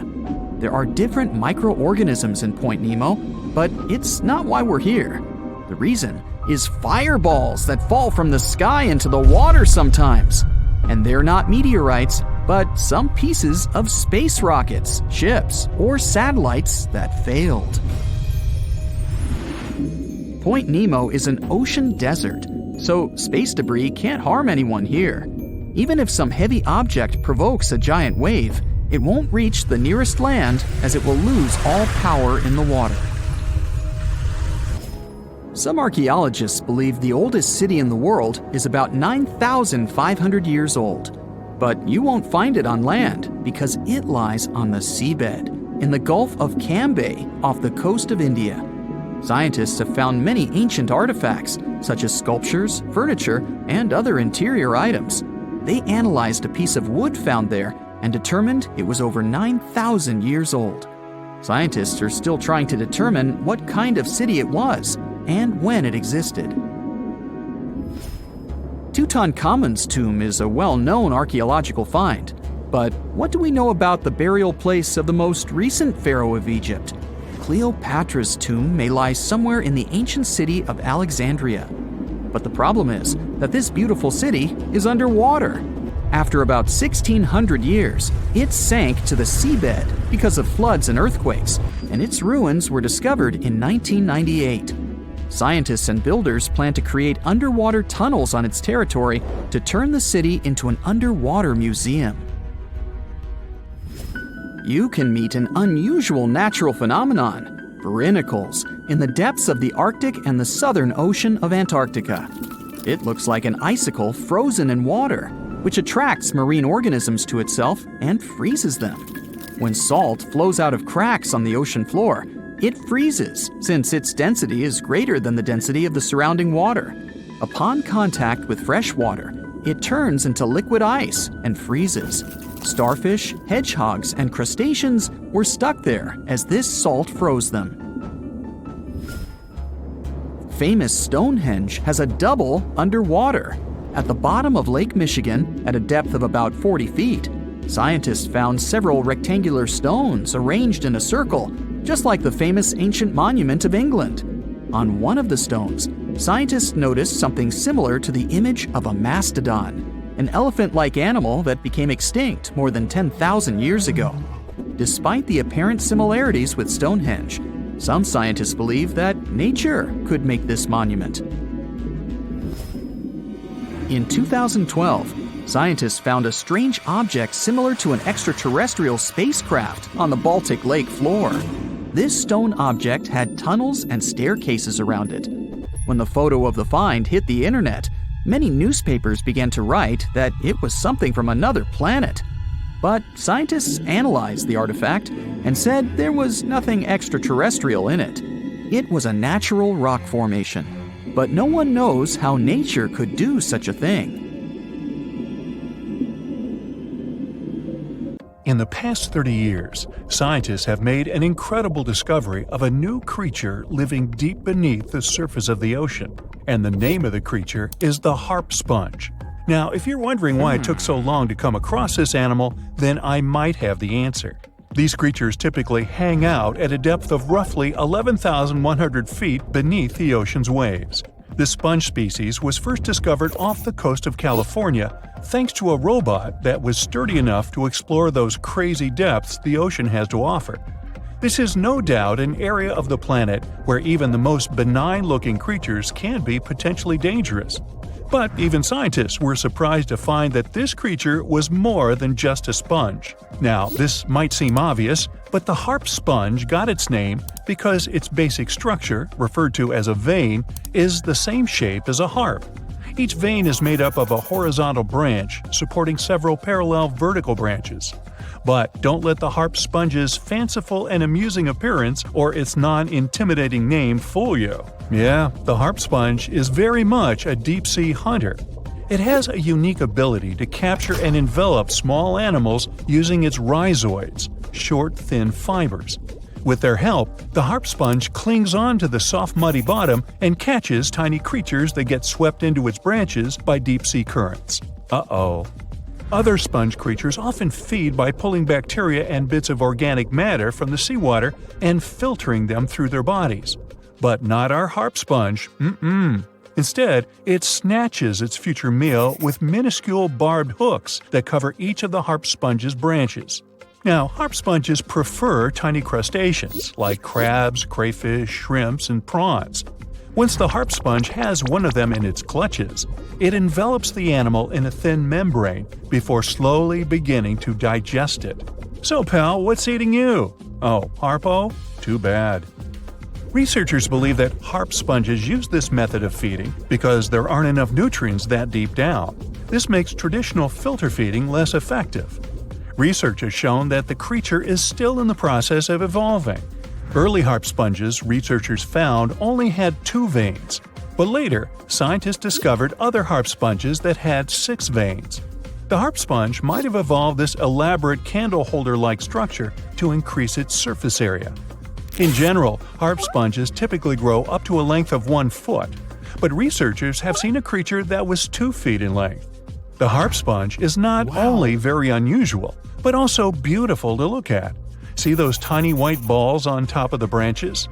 There are different microorganisms in Point Nemo, but it's not why we're here. The reason is fireballs that fall from the sky into the water sometimes. And they're not meteorites, but some pieces of space rockets, ships, or satellites that failed. Point Nemo is an ocean desert, so space debris can't harm anyone here. Even if some heavy object provokes a giant wave, it won't reach the nearest land as it will lose all power in the water. Some archaeologists believe the oldest city in the world is about 9,500 years old. But you won't find it on land because it lies on the seabed in the Gulf of Cambay off the coast of India. Scientists have found many ancient artifacts, such as sculptures, furniture, and other interior items. They analyzed a piece of wood found there and determined it was over 9,000 years old. Scientists are still trying to determine what kind of city it was and when it existed. Tutankhamun's tomb is a well-known archaeological find. But what do we know about the burial place of the most recent pharaoh of Egypt? Cleopatra's tomb may lie somewhere in the ancient city of Alexandria. But the problem is that this beautiful city is underwater. After about 1,600 years, it sank to the seabed because of floods and earthquakes, and its ruins were discovered in 1998. Scientists and builders plan to create underwater tunnels on its territory to turn the city into an underwater museum. You can meet an unusual natural phenomenon, brinicles, in the depths of the Arctic and the southern ocean of Antarctica. It looks like an icicle frozen in water, which attracts marine organisms to itself and freezes them. When salt flows out of cracks on the ocean floor, it freezes since its density is greater than the density of the surrounding water. Upon contact with fresh water, it turns into liquid ice and freezes. Starfish, hedgehogs, and crustaceans were stuck there as this salt froze them. Famous Stonehenge has a double underwater. At the bottom of Lake Michigan, at a depth of about 40 feet, scientists found several rectangular stones arranged in a circle, just like the famous ancient monument of England. On one of the stones, scientists noticed something similar to the image of a mastodon, an elephant-like animal that became extinct more than 10,000 years ago. Despite the apparent similarities with Stonehenge, some scientists believe that nature could make this monument. In 2012, scientists found a strange object similar to an extraterrestrial spacecraft on the Baltic Lake floor. This stone object had tunnels and staircases around it. When the photo of the find hit the internet, many newspapers began to write that it was something from another planet. But scientists analyzed the artifact and said there was nothing extraterrestrial in it. It was a natural rock formation. But no one knows how nature could do such a thing. In the past 30 years, scientists have made an incredible discovery of a new creature living deep beneath the surface of the ocean. And the name of the creature is the harp sponge. Now, if you're wondering why it took so long to come across this animal, then I might have the answer. These creatures typically hang out at a depth of roughly 11,100 feet beneath the ocean's waves. This sponge species was first discovered off the coast of California thanks to a robot that was sturdy enough to explore those crazy depths the ocean has to offer. This is no doubt an area of the planet where even the most benign-looking creatures can be potentially dangerous. But even scientists were surprised to find that this creature was more than just a sponge. Now, this might seem obvious, but the harp sponge got its name because its basic structure, referred to as a vein, is the same shape as a harp. Each vein is made up of a horizontal branch supporting several parallel vertical branches. But don't let the harp sponge's fanciful and amusing appearance or its non-intimidating name fool you. Yeah, the harp sponge is very much a deep-sea hunter. It has a unique ability to capture and envelop small animals using its rhizoids, short, thin fibers. With their help, the harp sponge clings on to the soft, muddy bottom and catches tiny creatures that get swept into its branches by deep-sea currents. Uh-oh. Other sponge creatures often feed by pulling bacteria and bits of organic matter from the seawater and filtering them through their bodies. But not our harp sponge. Instead, it snatches its future meal with minuscule barbed hooks that cover each of the harp sponge's branches. Now, harp sponges prefer tiny crustaceans like crabs, crayfish, shrimps, and prawns. Once the harp sponge has one of them in its clutches, it envelops the animal in a thin membrane before slowly beginning to digest it. So, pal, what's eating you? Oh, Harpo? Too bad. Researchers believe that harp sponges use this method of feeding because there aren't enough nutrients that deep down. This makes traditional filter feeding less effective. Research has shown that the creature is still in the process of evolving. Early harp sponges, researchers found, only had 2 veins, but later, scientists discovered other harp sponges that had 6 veins. The harp sponge might have evolved this elaborate candle holder-like structure to increase its surface area. In general, harp sponges typically grow up to a length of 1 foot, but researchers have seen a creature that was 2 feet in length. The harp sponge is not only very unusual, but also beautiful to look at. See those tiny white balls on top of the branches?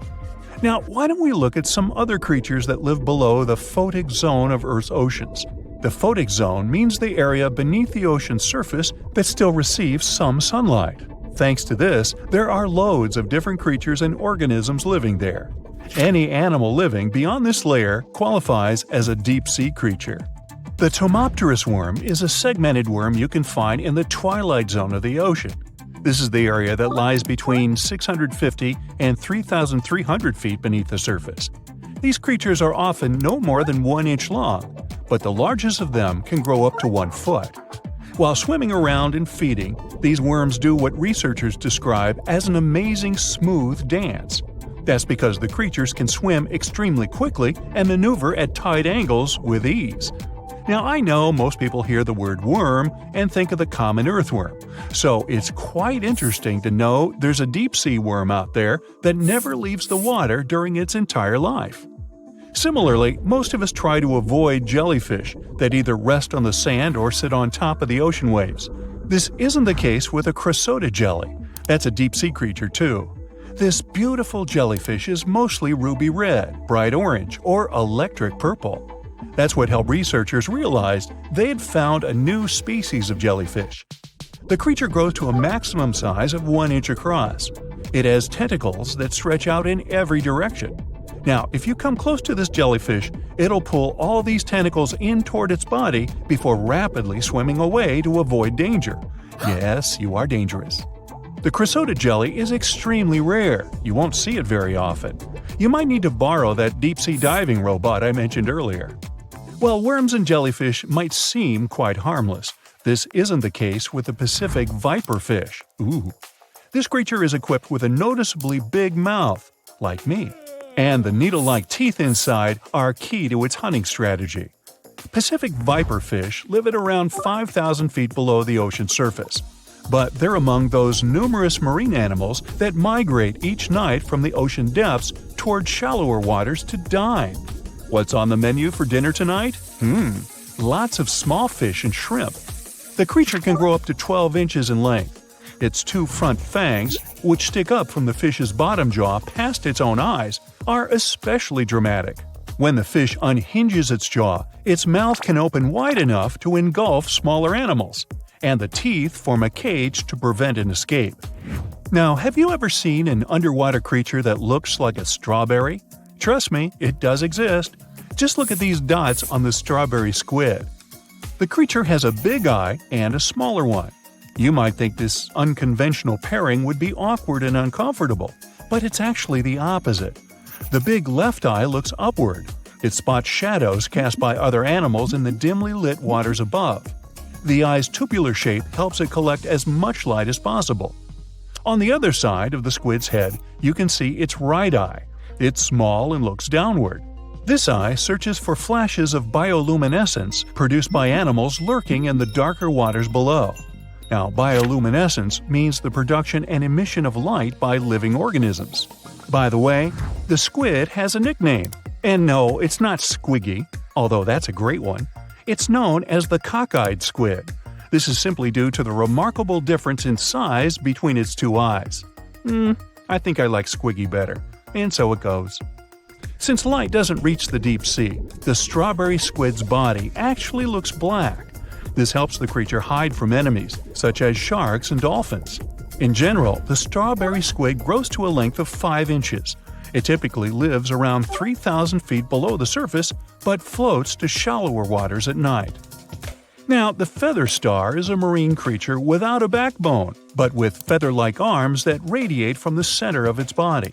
Now, why don't we look at some other creatures that live below the photic zone of Earth's oceans? The photic zone means the area beneath the ocean's surface that still receives some sunlight. Thanks to this, there are loads of different creatures and organisms living there. Any animal living beyond this layer qualifies as a deep-sea creature. The Tomopterus worm is a segmented worm you can find in the twilight zone of the ocean. This is the area that lies between 650 and 3,300 feet beneath the surface. These creatures are often no more than 1 inch long, but the largest of them can grow up to 1 foot. While swimming around and feeding, these worms do what researchers describe as an amazing smooth dance. That's because the creatures can swim extremely quickly and maneuver at tight angles with ease. Now, I know most people hear the word worm and think of the common earthworm, so it's quite interesting to know there's a deep-sea worm out there that never leaves the water during its entire life. Similarly, most of us try to avoid jellyfish that either rest on the sand or sit on top of the ocean waves. This isn't the case with a chrysota jelly. That's a deep-sea creature too. This beautiful jellyfish is mostly ruby red, bright orange, or electric purple. That's what helped researchers realize they had found a new species of jellyfish. The creature grows to a maximum size of 1 inch across. It has tentacles that stretch out in every direction. Now, if you come close to this jellyfish, it'll pull all these tentacles in toward its body before rapidly swimming away to avoid danger. Yes, you are dangerous. The chrysota jelly is extremely rare. You won't see it very often. You might need to borrow that deep-sea diving robot I mentioned earlier. While worms and jellyfish might seem quite harmless, this isn't the case with the Pacific viperfish. Ooh. This creature is equipped with a noticeably big mouth, like me, and the needle-like teeth inside are key to its hunting strategy. Pacific viperfish live at around 5,000 feet below the ocean surface, but they're among those numerous marine animals that migrate each night from the ocean depths toward shallower waters to dine. What's on the menu for dinner tonight? Lots of small fish and shrimp. The creature can grow up to 12 inches in length. Its 2 front fangs, which stick up from the fish's bottom jaw past its own eyes, are especially dramatic. When the fish unhinges its jaw, its mouth can open wide enough to engulf smaller animals, and the teeth form a cage to prevent an escape. Now, have you ever seen an underwater creature that looks like a strawberry? Trust me, it does exist. Just look at these dots on the strawberry squid. The creature has a big eye and a smaller one. You might think this unconventional pairing would be awkward and uncomfortable, but it's actually the opposite. The big left eye looks upward. It spots shadows cast by other animals in the dimly lit waters above. The eye's tubular shape helps it collect as much light as possible. On the other side of the squid's head, you can see its right eye. It's small and looks downward. This eye searches for flashes of bioluminescence produced by animals lurking in the darker waters below. Now, bioluminescence means the production and emission of light by living organisms. By the way, the squid has a nickname. And no, it's not Squiggy, although that's a great one. It's known as the cockeyed squid. This is simply due to the remarkable difference in size between its 2 eyes. I think I like Squiggy better. And so it goes. Since light doesn't reach the deep sea, the strawberry squid's body actually looks black. This helps the creature hide from enemies, such as sharks and dolphins. In general, the strawberry squid grows to a length of 5 inches. It typically lives around 3,000 feet below the surface, but floats to shallower waters at night. Now, the feather star is a marine creature without a backbone, but with feather-like arms that radiate from the center of its body.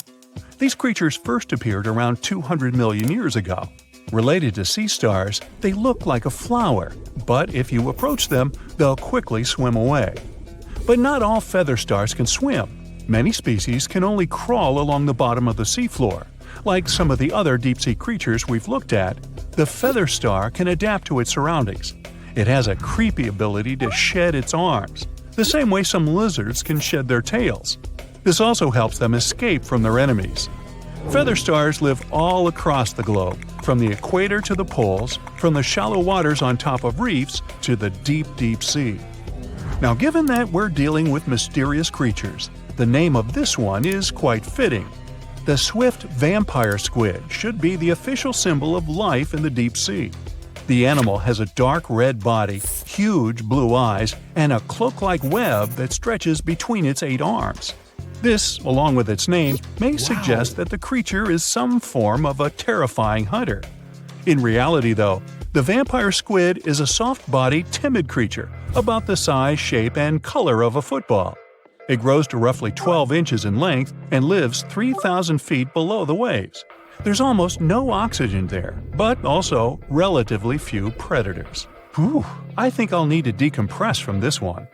These creatures first appeared around 200 million years ago. Related to sea stars, they look like a flower, but if you approach them, they'll quickly swim away. But not all feather stars can swim. Many species can only crawl along the bottom of the seafloor. Like some of the other deep-sea creatures we've looked at, the feather star can adapt to its surroundings. It has a creepy ability to shed its arms, the same way some lizards can shed their tails. This also helps them escape from their enemies. Feather stars live all across the globe, from the equator to the poles, from the shallow waters on top of reefs to the deep, deep sea. Now, given that we're dealing with mysterious creatures, the name of this one is quite fitting. The swift vampire squid should be the official symbol of life in the deep sea. The animal has a dark red body, huge blue eyes, and a cloak-like web that stretches between its 8 arms. This, along with its name, may suggest that the creature is some form of a terrifying hunter. In reality, though, the vampire squid is a soft-bodied, timid creature, about the size, shape, and color of a football. It grows to roughly 12 inches in length and lives 3,000 feet below the waves. There's almost no oxygen there, but also relatively few predators. Whew, I think I'll need to decompress from this one.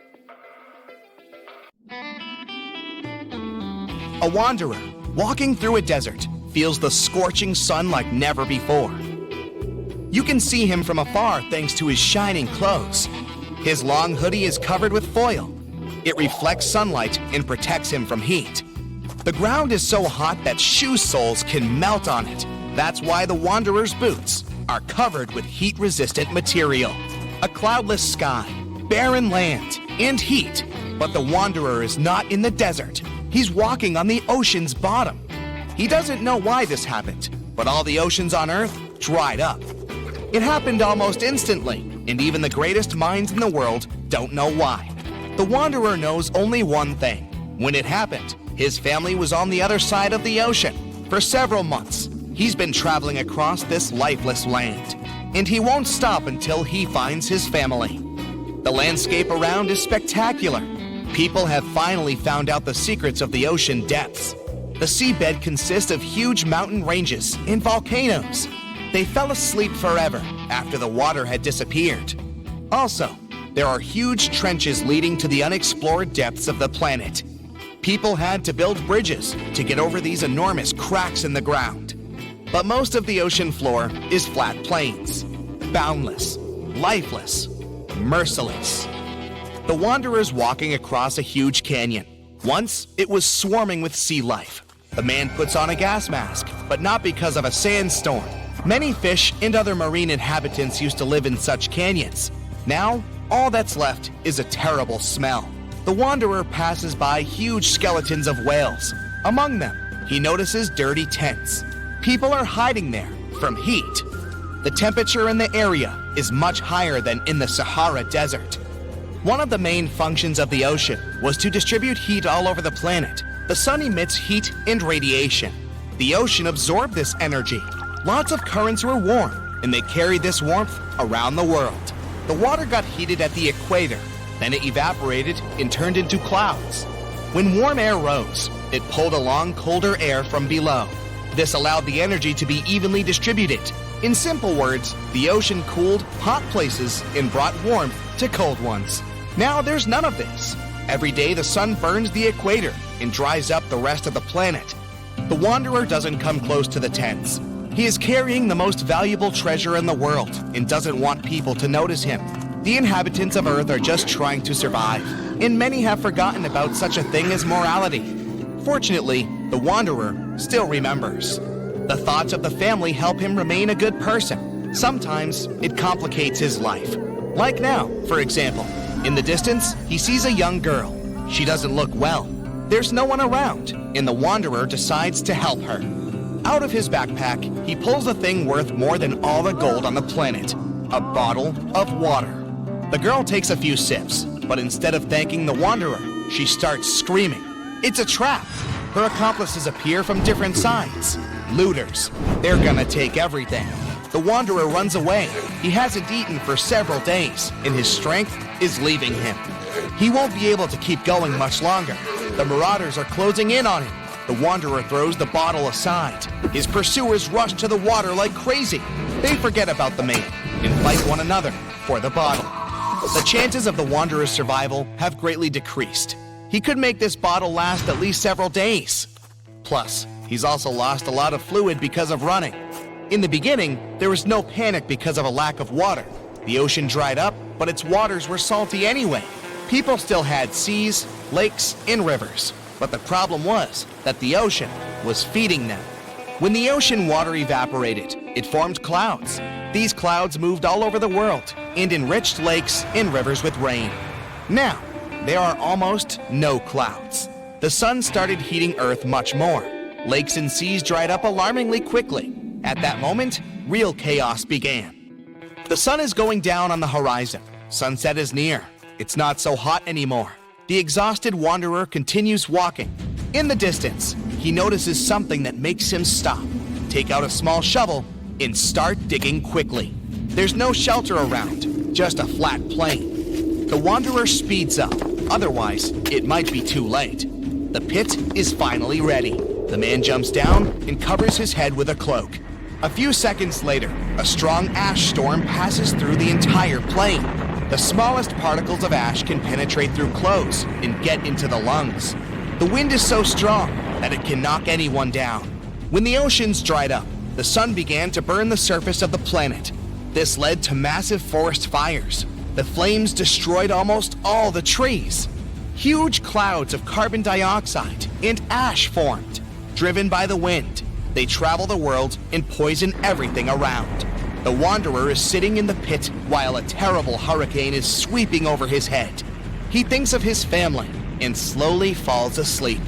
A wanderer, walking through a desert, feels the scorching sun like never before. You can see him from afar thanks to his shining clothes. His long hoodie is covered with foil. It reflects sunlight and protects him from heat. The ground is so hot that shoe soles can melt on it. That's why the wanderer's boots are covered with heat-resistant material. A cloudless sky, barren land, and heat. But the wanderer is not in the desert. He's walking on the ocean's bottom. He doesn't know why this happened, but all the oceans on Earth dried up. It happened almost instantly, and even the greatest minds in the world don't know why. The wanderer knows only one thing. When it happened, his family was on the other side of the ocean. For several months, he's been traveling across this lifeless land, and he won't stop until he finds his family. The landscape around is spectacular. People have finally found out the secrets of the ocean depths. The seabed consists of huge mountain ranges and volcanoes. They fell asleep forever after the water had disappeared. Also, there are huge trenches leading to the unexplored depths of the planet. People had to build bridges to get over these enormous cracks in the ground. But most of the ocean floor is flat plains, boundless, lifeless, merciless. The wanderer's walking across a huge canyon. Once, it was swarming with sea life. The man puts on a gas mask, but not because of a sandstorm. Many fish and other marine inhabitants used to live in such canyons. Now, all that's left is a terrible smell. The wanderer passes by huge skeletons of whales. Among them, he notices dirty tents. People are hiding there from heat. The temperature in the area is much higher than in the Sahara Desert. One of the main functions of the ocean was to distribute heat all over the planet. The sun emits heat and radiation. The ocean absorbed this energy. Lots of currents were warm, and they carried this warmth around the world. The water got heated at the equator, then it evaporated and turned into clouds. When warm air rose, it pulled along colder air from below. This allowed the energy to be evenly distributed. In simple words, the ocean cooled hot places and brought warmth to cold ones. Now there's none of this. Every day the sun burns the equator and dries up the rest of the planet. The wanderer doesn't come close to the tents. He is carrying the most valuable treasure in the world and doesn't want people to notice him. The inhabitants of Earth are just trying to survive, and many have forgotten about such a thing as morality. Fortunately, the wanderer still remembers. The thoughts of the family help him remain a good person. Sometimes it complicates his life. Like now, for example. In the distance, he sees a young girl. She doesn't look well. There's no one around, and the wanderer decides to help her. Out of his backpack, he pulls a thing worth more than all the gold on the planet, a bottle of water. The girl takes a few sips, but instead of thanking the wanderer, she starts screaming. It's a trap. Her accomplices appear from different sides. Looters. They're gonna take everything. The wanderer runs away. He hasn't eaten for several days, and his strength is leaving him. He won't be able to keep going much longer. The marauders are closing in on him. The Wanderer throws the bottle aside. His pursuers rush to the water like crazy. They forget about the man and fight one another for the bottle. The chances of the Wanderer's survival have greatly decreased. He could make this bottle last at least several days. Plus, he's also lost a lot of fluid because of running. In the beginning, there was no panic because of a lack of water. The ocean dried up, but its waters were salty anyway. People still had seas, lakes, and rivers. But the problem was that the ocean was feeding them. When the ocean water evaporated, it formed clouds. These clouds moved all over the world and enriched lakes and rivers with rain. Now, there are almost no clouds. The sun started heating Earth much more. Lakes and seas dried up alarmingly quickly. At that moment, real chaos began. The sun is going down on the horizon. Sunset is near. It's not so hot anymore. The exhausted Wanderer continues walking. In the distance, he notices something that makes him stop, take out a small shovel, and start digging quickly. There's no shelter around, just a flat plain. The Wanderer speeds up, otherwise it might be too late. The pit is finally ready. The man jumps down and covers his head with a cloak. A few seconds later, a strong ash storm passes through the entire plain. The smallest particles of ash can penetrate through clothes and get into the lungs. The wind is so strong that it can knock anyone down. When the oceans dried up, the sun began to burn the surface of the planet. This led to massive forest fires. The flames destroyed almost all the trees. Huge clouds of carbon dioxide and ash formed. Driven by the wind, they travel the world and poison everything around. The Wanderer is sitting in the pit while a terrible hurricane is sweeping over his head. He thinks of his family and slowly falls asleep.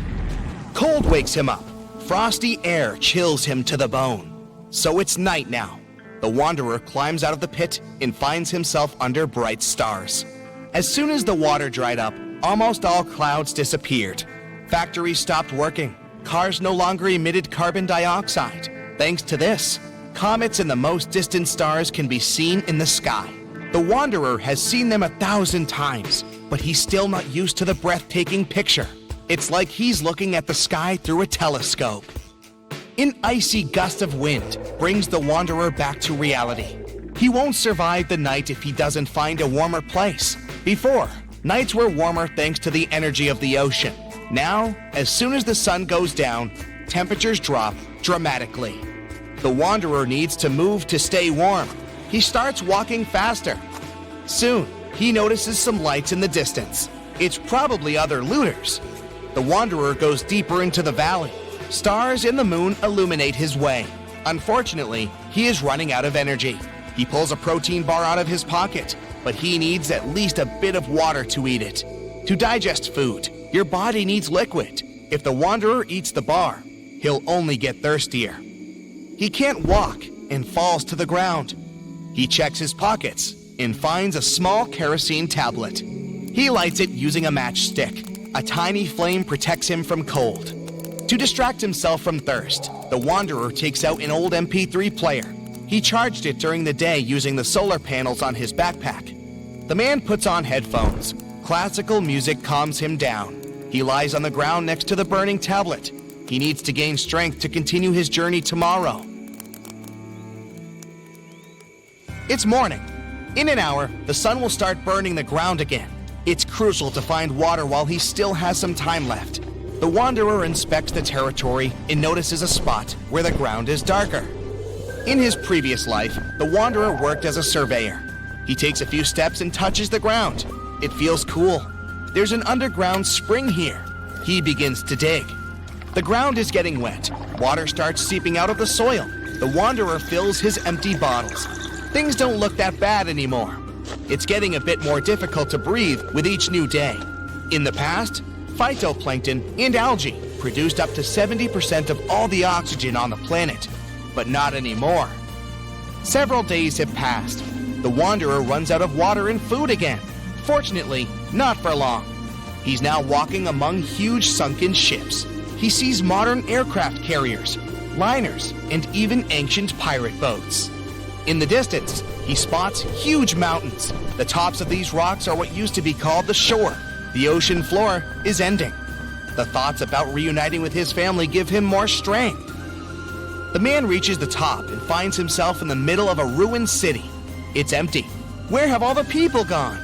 Cold wakes him up. Frosty air chills him to the bone. So it's night now. The Wanderer climbs out of the pit and finds himself under bright stars. As soon as the water dried up, almost all clouds disappeared. Factories stopped working. Cars no longer emitted carbon dioxide. Thanks to this, comets and the most distant stars can be seen in the sky. The Wanderer has seen them 1,000 times, but he's still not used to the breathtaking picture. It's like he's looking at the sky through a telescope. An icy gust of wind brings the Wanderer back to reality. He won't survive the night if he doesn't find a warmer place. Before, nights were warmer thanks to the energy of the ocean. Now, as soon as the sun goes down, temperatures drop dramatically. The Wanderer needs to move to stay warm. He starts walking faster. Soon, he notices some lights in the distance. It's probably other looters. The Wanderer goes deeper into the valley. Stars and the moon illuminate his way. Unfortunately, he is running out of energy. He pulls a protein bar out of his pocket, but he needs at least a bit of water to eat it. To digest food, your body needs liquid. If the Wanderer eats the bar, he'll only get thirstier. He can't walk and falls to the ground. He checks his pockets and finds a small kerosene tablet. He lights it using a matchstick. A tiny flame protects him from cold. To distract himself from thirst, the Wanderer takes out an old MP3 player. He charged it during the day using the solar panels on his backpack. The man puts on headphones. Classical music calms him down. He lies on the ground next to the burning tablet. He needs to gain strength to continue his journey tomorrow. It's morning. In an hour, the sun will start burning the ground again. It's crucial to find water while he still has some time left. The Wanderer inspects the territory and notices a spot where the ground is darker. In his previous life, the Wanderer worked as a surveyor. He takes a few steps and touches the ground. It feels cool. There's an underground spring here. He begins to dig. The ground is getting wet. Water starts seeping out of the soil. The Wanderer fills his empty bottles. Things don't look that bad anymore. It's getting a bit more difficult to breathe with each new day. In the past, phytoplankton and algae produced up to 70% of all the oxygen on the planet, but not anymore. Several days have passed. The Wanderer runs out of water and food again. Fortunately, not for long. He's now walking among huge sunken ships. He sees modern aircraft carriers, liners, and even ancient pirate boats. In the distance, he spots huge mountains. The tops of these rocks are what used to be called the shore. The ocean floor is ending. The thoughts about reuniting with his family give him more strength. The man reaches the top and finds himself in the middle of a ruined city. It's empty. Where have all the people gone?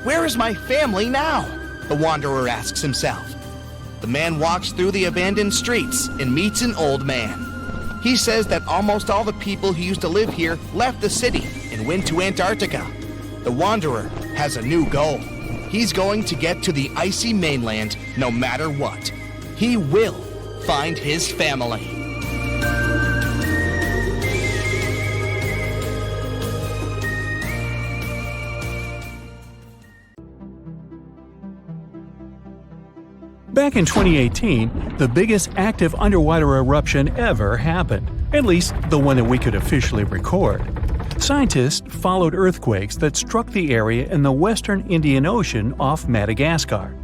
Where is my family now? The wanderer asks himself. The man walks through the abandoned streets and meets an old man. He says that almost all the people who used to live here left the city and went to Antarctica. The wanderer has a new goal. He's going to get to the icy mainland no matter what. He will find his family. Back in 2018, the biggest active underwater eruption ever happened, at least the one that we could officially record. Scientists followed earthquakes that struck the area in the western Indian Ocean off Madagascar.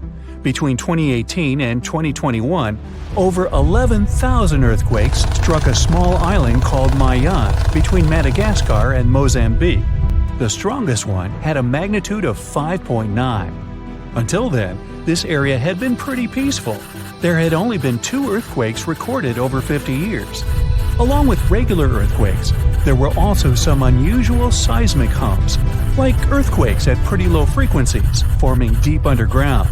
Between 2018 and 2021, over 11,000 earthquakes struck a small island called Mayan between Madagascar and Mozambique. The strongest one had a magnitude of 5.9. Until then, this area had been pretty peaceful. There had only been 2 earthquakes recorded over 50 years. Along with regular earthquakes, there were also some unusual seismic hums, like earthquakes at pretty low frequencies, forming deep underground.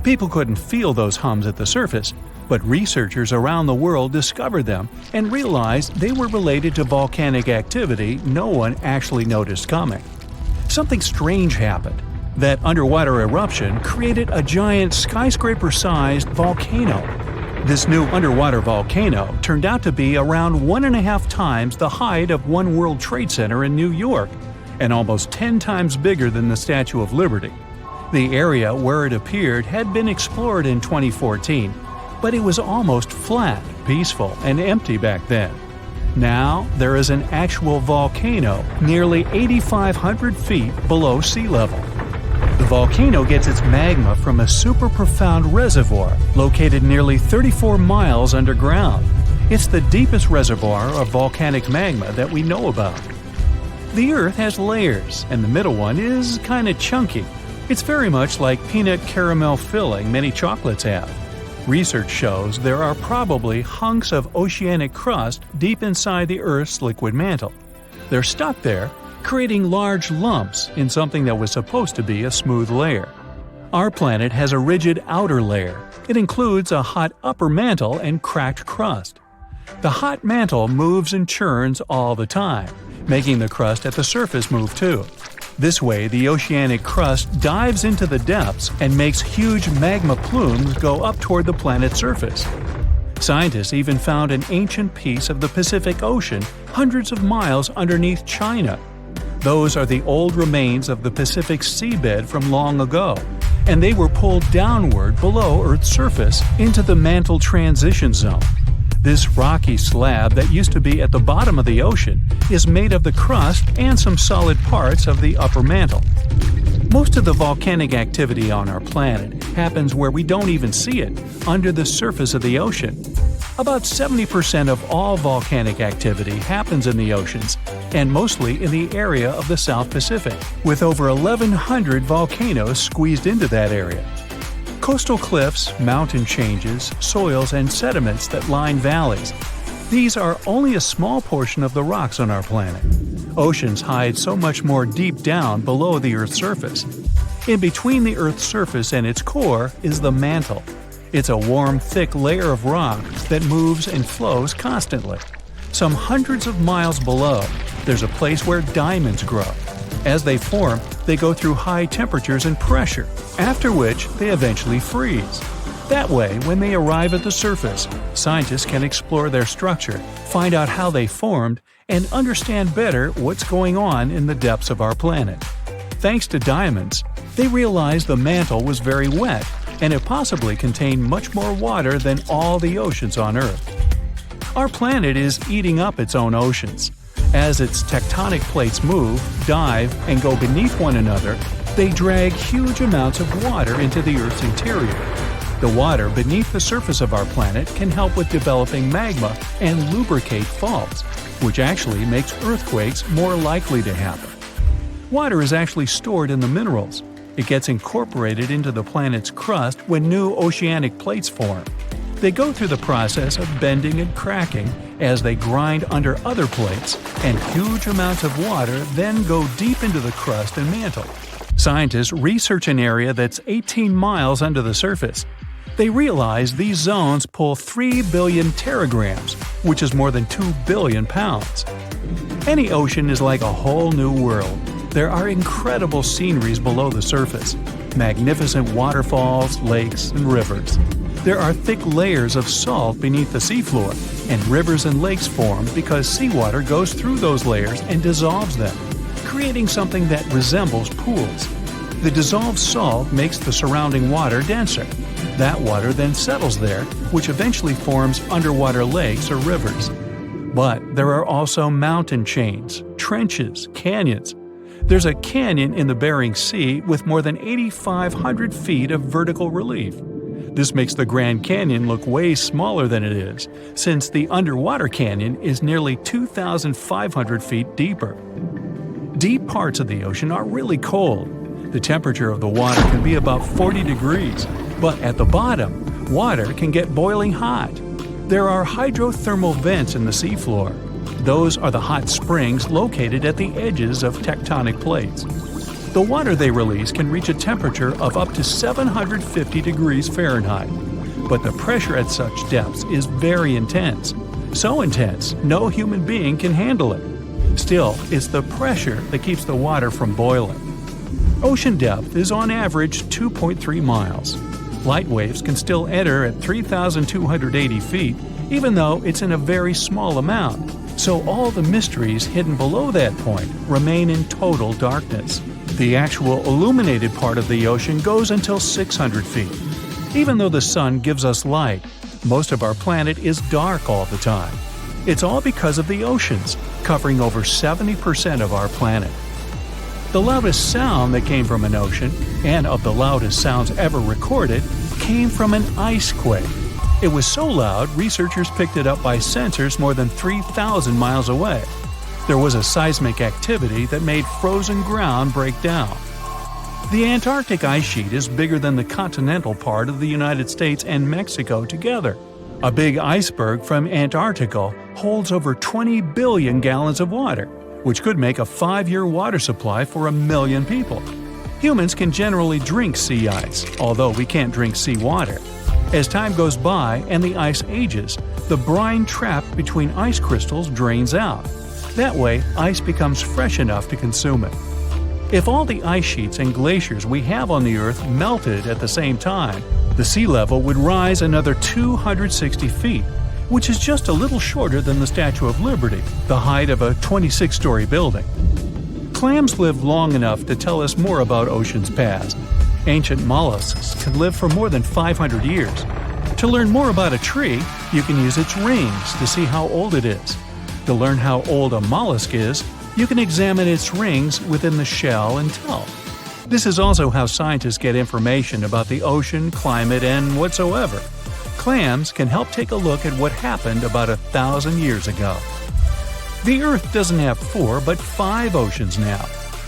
People couldn't feel those hums at the surface, but researchers around the world discovered them and realized they were related to volcanic activity no one actually noticed coming. Something strange happened. That underwater eruption created a giant skyscraper-sized volcano. This new underwater volcano turned out to be around 1.5 times the height of One World Trade Center in New York, and almost 10 times bigger than the Statue of Liberty. The area where it appeared had been explored in 2014, but it was almost flat, peaceful, and empty back then. Now, there is an actual volcano nearly 8,500 feet below sea level. The volcano gets its magma from a super profound reservoir located nearly 34 miles underground. It's the deepest reservoir of volcanic magma that we know about. The Earth has layers, and the middle one is kinda chunky. It's very much like peanut caramel filling many chocolates have. Research shows there are probably hunks of oceanic crust deep inside the Earth's liquid mantle. They're stuck there, creating large lumps in something that was supposed to be a smooth layer. Our planet has a rigid outer layer. It includes a hot upper mantle and cracked crust. The hot mantle moves and churns all the time, making the crust at the surface move too. This way, the oceanic crust dives into the depths and makes huge magma plumes go up toward the planet's surface. Scientists even found an ancient piece of the Pacific Ocean hundreds of miles underneath China. Those are the old remains of the Pacific seabed from long ago, and they were pulled downward below Earth's surface into the mantle transition zone. This rocky slab that used to be at the bottom of the ocean is made of the crust and some solid parts of the upper mantle. Most of the volcanic activity on our planet happens where we don't even see it, under the surface of the ocean. About 70% of all volcanic activity happens in the oceans, and mostly in the area of the South Pacific, with over 1,100 volcanoes squeezed into that area. Coastal cliffs, mountain changes, soils, and sediments that line valleys. These are only a small portion of the rocks on our planet. Oceans hide so much more deep down below the Earth's surface. In between the Earth's surface and its core is the mantle. It's a warm, thick layer of rock that moves and flows constantly. Some hundreds of miles below, there's a place where diamonds grow. As they form, they go through high temperatures and pressure, after which they eventually freeze. That way, when they arrive at the surface, scientists can explore their structure, find out how they formed, and understand better what's going on in the depths of our planet. Thanks to diamonds, they realized the mantle was very wet, and it possibly contained much more water than all the oceans on Earth. Our planet is eating up its own oceans. As its tectonic plates move, dive, and go beneath one another, they drag huge amounts of water into the Earth's interior. The water beneath the surface of our planet can help with developing magma and lubricate faults, which actually makes earthquakes more likely to happen. Water is actually stored in the minerals. It gets incorporated into the planet's crust when new oceanic plates form. They go through the process of bending and cracking as they grind under other plates, and huge amounts of water then go deep into the crust and mantle. Scientists research an area that's 18 miles under the surface. They realize these zones pull 3 billion teragrams, which is more than 2 billion pounds. Any ocean is like a whole new world. There are incredible sceneries below the surface, magnificent waterfalls, lakes, and rivers. There are thick layers of salt beneath the seafloor, and rivers and lakes form because seawater goes through those layers and dissolves them, creating something that resembles pools. The dissolved salt makes the surrounding water denser. That water then settles there, which eventually forms underwater lakes or rivers. But there are also mountain chains, trenches, canyons. There's a canyon in the Bering Sea with more than 8,500 feet of vertical relief. This makes the Grand Canyon look way smaller than it is, since the underwater canyon is nearly 2,500 feet deeper. Deep parts of the ocean are really cold. The temperature of the water can be about 40 degrees, but at the bottom, water can get boiling hot. There are hydrothermal vents in the seafloor. Those are the hot springs located at the edges of tectonic plates. The water they release can reach a temperature of up to 750 degrees Fahrenheit, but the pressure at such depths is very intense. So intense, no human being can handle it. Still, it's the pressure that keeps the water from boiling. Ocean depth is on average 2.3 miles. Light waves can still enter at 3,280 feet, even though it's in a very small amount. So all the mysteries hidden below that point remain in total darkness. The actual illuminated part of the ocean goes until 600 feet. Even though the sun gives us light, most of our planet is dark all the time. It's all because of the oceans, covering over 70% of our planet. The loudest sound that came from an ocean, and of the loudest sounds ever recorded, came from an ice quake. It was so loud, researchers picked it up by sensors more than 3,000 miles away. There was a seismic activity that made frozen ground break down. The Antarctic ice sheet is bigger than the continental part of the United States and Mexico together. A big iceberg from Antarctica holds over 20 billion gallons of water, which could make a 5-year water supply for 1 million people. Humans can generally drink sea ice, although we can't drink seawater. As time goes by and the ice ages, the brine trapped between ice crystals drains out. That way, ice becomes fresh enough to consume it. If all the ice sheets and glaciers we have on the Earth melted at the same time, the sea level would rise another 260 feet, which is just a little shorter than the Statue of Liberty, the height of a 26-story building. Clams live long enough to tell us more about oceans past. Ancient mollusks can live for more than 500 years. To learn more about a tree, you can use its rings to see how old it is. To learn how old a mollusk is, you can examine its rings within the shell and tell. This is also how scientists get information about the ocean, climate, and whatsoever. Clams can help take a look at what happened about 1,000 years ago. The Earth doesn't have 4 but 5 oceans now.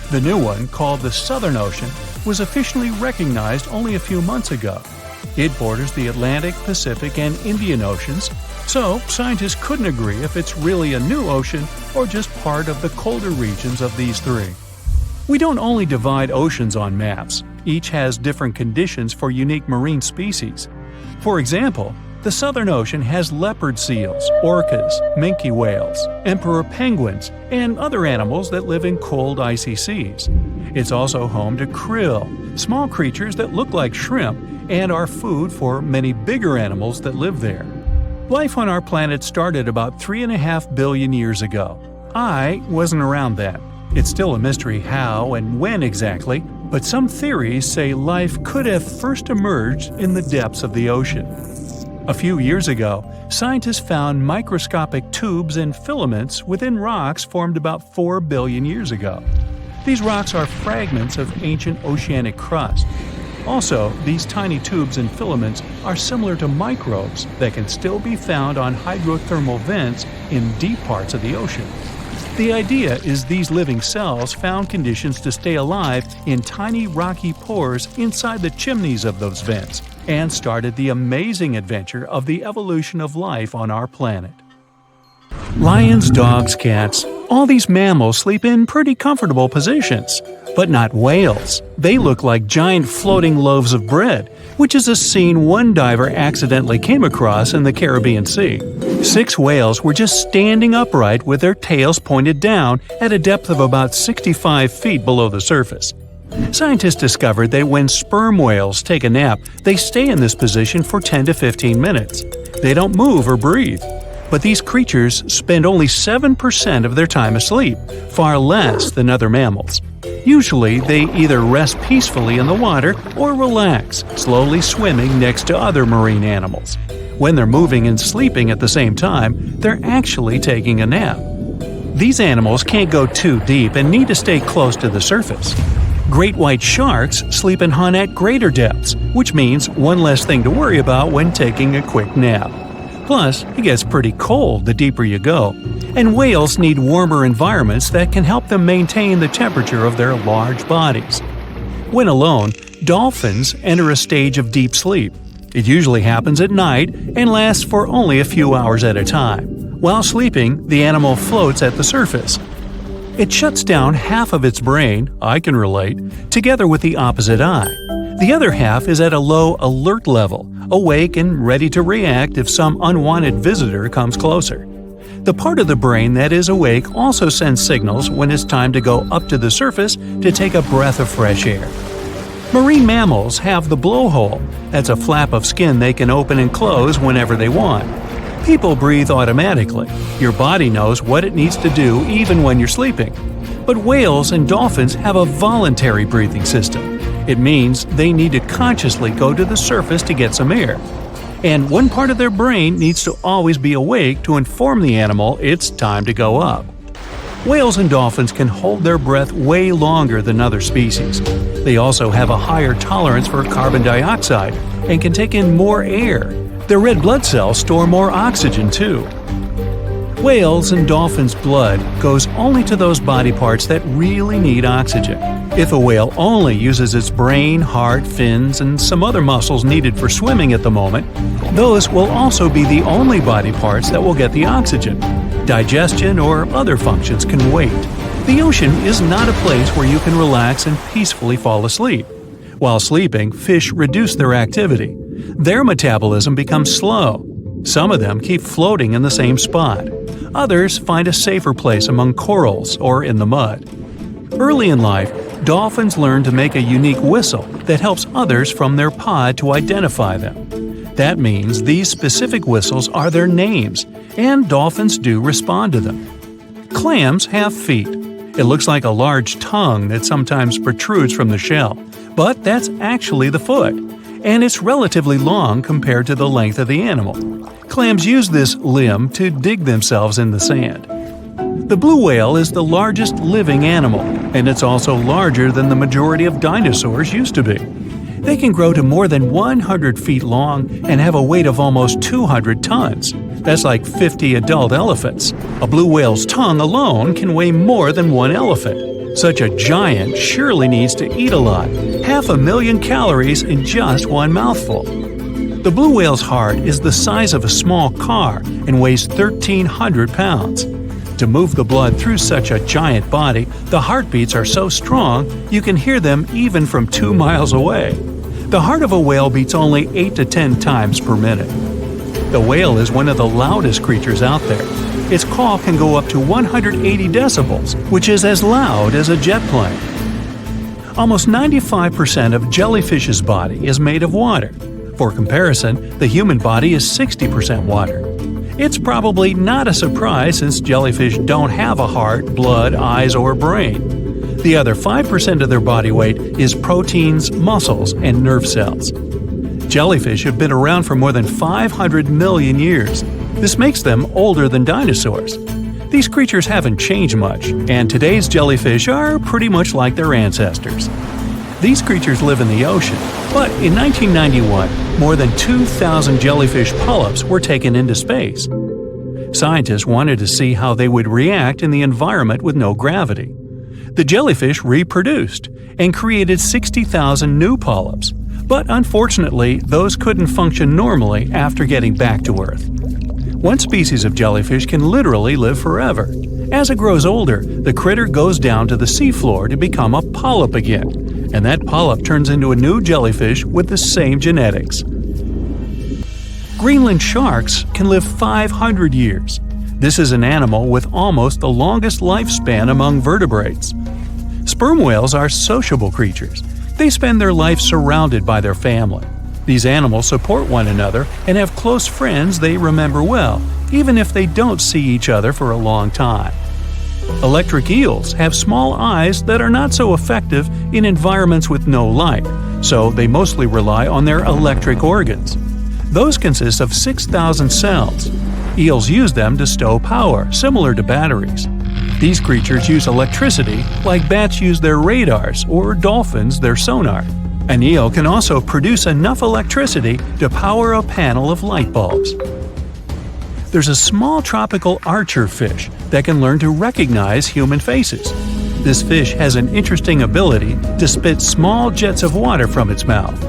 The new one, called the Southern Ocean, was officially recognized only a few months ago. It borders the Atlantic, Pacific, and Indian Oceans, so scientists couldn't agree if it's really a new ocean or just part of the colder regions of these 3. We don't only divide oceans on maps. Each has different conditions for unique marine species. For example, the Southern Ocean has leopard seals, orcas, minke whales, emperor penguins, and other animals that live in cold, icy seas. It's also home to krill, small creatures that look like shrimp and are food for many bigger animals that live there. Life on our planet started about 3.5 billion years ago. I wasn't around then. It's still a mystery how and when exactly, but some theories say life could have first emerged in the depths of the ocean. A few years ago, scientists found microscopic tubes and filaments within rocks formed about 4 billion years ago. These rocks are fragments of ancient oceanic crust. Also, these tiny tubes and filaments are similar to microbes that can still be found on hydrothermal vents in deep parts of the ocean. The idea is these living cells found conditions to stay alive in tiny rocky pores inside the chimneys of those vents and started the amazing adventure of the evolution of life on our planet. Lions, dogs, cats, all these mammals sleep in pretty comfortable positions. But not whales. They look like giant floating loaves of bread, which is a scene one diver accidentally came across in the Caribbean Sea. 6 whales were just standing upright with their tails pointed down at a depth of about 65 feet below the surface. Scientists discovered that when sperm whales take a nap, they stay in this position for 10 to 15 minutes. They don't move or breathe. But these creatures spend only 7% of their time asleep, far less than other mammals. Usually, they either rest peacefully in the water or relax, slowly swimming next to other marine animals. When they're moving and sleeping at the same time, they're actually taking a nap. These animals can't go too deep and need to stay close to the surface. Great white sharks sleep and hunt at greater depths, which means one less thing to worry about when taking a quick nap. Plus, it gets pretty cold the deeper you go, and whales need warmer environments that can help them maintain the temperature of their large bodies. When alone, dolphins enter a stage of deep sleep. It usually happens at night and lasts for only a few hours at a time. While sleeping, the animal floats at the surface. It shuts down half of its brain, I can relate, together with the opposite eye. The other half is at a low alert level, awake and ready to react if some unwanted visitor comes closer. The part of the brain that is awake also sends signals when it's time to go up to the surface to take a breath of fresh air. Marine mammals have the blowhole. That's a flap of skin they can open and close whenever they want. People breathe automatically. Your body knows what it needs to do even when you're sleeping. But whales and dolphins have a voluntary breathing system. It means they need to consciously go to the surface to get some air. And one part of their brain needs to always be awake to inform the animal it's time to go up. Whales and dolphins can hold their breath way longer than other species. They also have a higher tolerance for carbon dioxide and can take in more air. Their red blood cells store more oxygen too. Whales and dolphins' blood goes only to those body parts that really need oxygen. If a whale only uses its brain, heart, fins, and some other muscles needed for swimming at the moment, those will also be the only body parts that will get the oxygen. Digestion or other functions can wait. The ocean is not a place where you can relax and peacefully fall asleep. While sleeping, fish reduce their activity. Their metabolism becomes slow. Some of them keep floating in the same spot. Others find a safer place among corals or in the mud. Early in life, dolphins learn to make a unique whistle that helps others from their pod to identify them. That means these specific whistles are their names, and dolphins do respond to them. Clams have feet. It looks like a large tongue that sometimes protrudes from the shell, but that's actually the foot, and it's relatively long compared to the length of the animal. Clams use this limb to dig themselves in the sand. The blue whale is the largest living animal, and it's also larger than the majority of dinosaurs used to be. They can grow to more than 100 feet long and have a weight of almost 200 tons. That's like 50 adult elephants. A blue whale's tongue alone can weigh more than one elephant. Such a giant surely needs to eat a lot, 500,000 calories in just one mouthful. The blue whale's heart is the size of a small car and weighs 1,300 pounds. To move the blood through such a giant body, the heartbeats are so strong you can hear them even from 2 miles away. The heart of a whale beats only 8 to 10 times per minute. The whale is one of the loudest creatures out there. Its call can go up to 180 decibels, which is as loud as a jet plane. Almost 95% of jellyfish's body is made of water. For comparison, the human body is 60% water. It's probably not a surprise since jellyfish don't have a heart, blood, eyes, or brain. The other 5% of their body weight is proteins, muscles, and nerve cells. Jellyfish have been around for more than 500 million years. This makes them older than dinosaurs. These creatures haven't changed much, and today's jellyfish are pretty much like their ancestors. These creatures live in the ocean, but in 1991, more than 2,000 jellyfish polyps were taken into space. Scientists wanted to see how they would react in the environment with no gravity. The jellyfish reproduced and created 60,000 new polyps, but unfortunately, those couldn't function normally after getting back to Earth. One species of jellyfish can literally live forever. As it grows older, the critter goes down to the seafloor to become a polyp again, and that polyp turns into a new jellyfish with the same genetics. Greenland sharks can live 500 years. This is an animal with almost the longest lifespan among vertebrates. Sperm whales are sociable creatures. They spend their life surrounded by their family. These animals support one another and have close friends they remember well, even if they don't see each other for a long time. Electric eels have small eyes that are not so effective in environments with no light, so they mostly rely on their electric organs. Those consist of 6,000 cells. Eels use them to stow power, similar to batteries. These creatures use electricity like bats use their radars or dolphins their sonar. An eel can also produce enough electricity to power a panel of light bulbs. There's a small tropical archer fish that can learn to recognize human faces. This fish has an interesting ability to spit small jets of water from its mouth.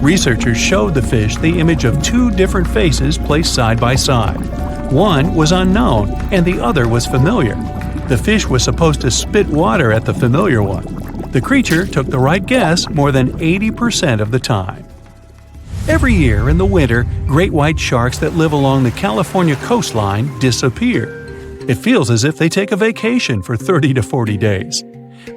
Researchers showed the fish the image of two different faces placed side by side. One was unknown and the other was familiar. The fish was supposed to spit water at the familiar one. The creature took the right guess more than 80% of the time. Every year in the winter, great white sharks that live along the California coastline disappear. It feels as if they take a vacation for 30 to 40 days.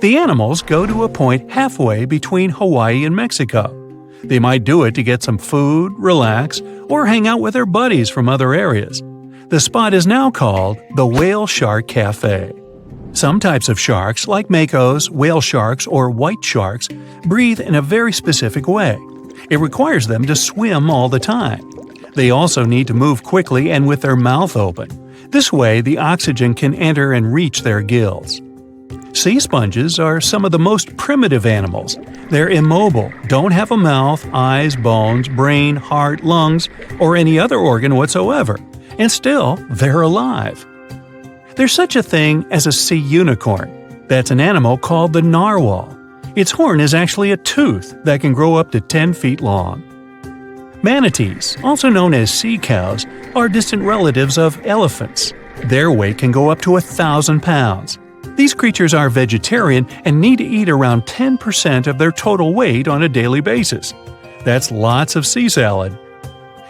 The animals go to a point halfway between Hawaii and Mexico. They might do it to get some food, relax, or hang out with their buddies from other areas. The spot is now called the Whale Shark Cafe. Some types of sharks, like makos, whale sharks, or white sharks, breathe in a very specific way. It requires them to swim all the time. They also need to move quickly and with their mouth open. This way, the oxygen can enter and reach their gills. Sea sponges are some of the most primitive animals. They're immobile, don't have a mouth, eyes, bones, brain, heart, lungs, or any other organ whatsoever, and still, they're alive. There's such a thing as a sea unicorn. That's an animal called the narwhal. Its horn is actually a tooth that can grow up to 10 feet long. Manatees, also known as sea cows, are distant relatives of elephants. Their weight can go up to 1,000 pounds. These creatures are vegetarian and need to eat around 10% of their total weight on a daily basis. That's lots of sea salad.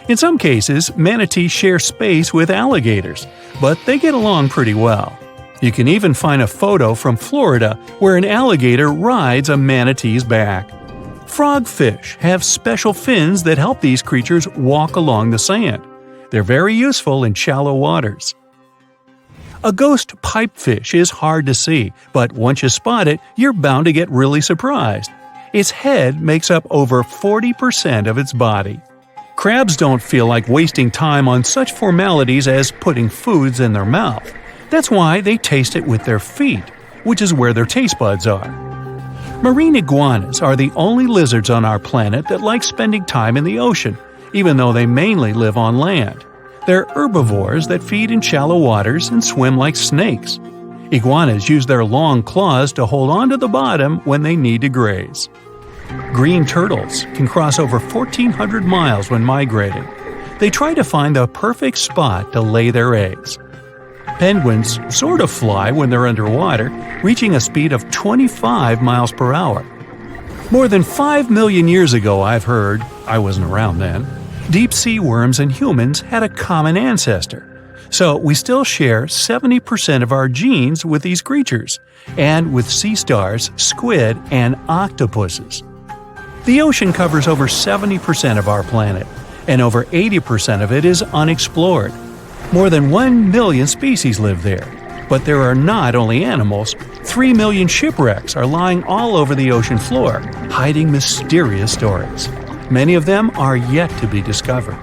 In some cases, manatees share space with alligators, but they get along pretty well. You can even find a photo from Florida where an alligator rides a manatee's back. Frogfish have special fins that help these creatures walk along the sand. They're very useful in shallow waters. A ghost pipefish is hard to see, but once you spot it, you're bound to get really surprised. Its head makes up over 40% of its body. Crabs don't feel like wasting time on such formalities as putting foods in their mouth. That's why they taste it with their feet, which is where their taste buds are. Marine iguanas are the only lizards on our planet that like spending time in the ocean, even though they mainly live on land. They're herbivores that feed in shallow waters and swim like snakes. Iguanas use their long claws to hold onto the bottom when they need to graze. Green turtles can cross over 1,400 miles when migrating. They try to find the perfect spot to lay their eggs. Penguins sort of fly when they're underwater, reaching a speed of 25 miles per hour. More than 5 million years ago, I've heard, I wasn't around then, deep sea worms and humans had a common ancestor. So we still share 70% of our genes with these creatures, and with sea stars, squid, and octopuses. The ocean covers over 70% of our planet, and over 80% of it is unexplored. More than 1 million species live there. But there are not only animals, 3 million shipwrecks are lying all over the ocean floor, hiding mysterious stories. Many of them are yet to be discovered.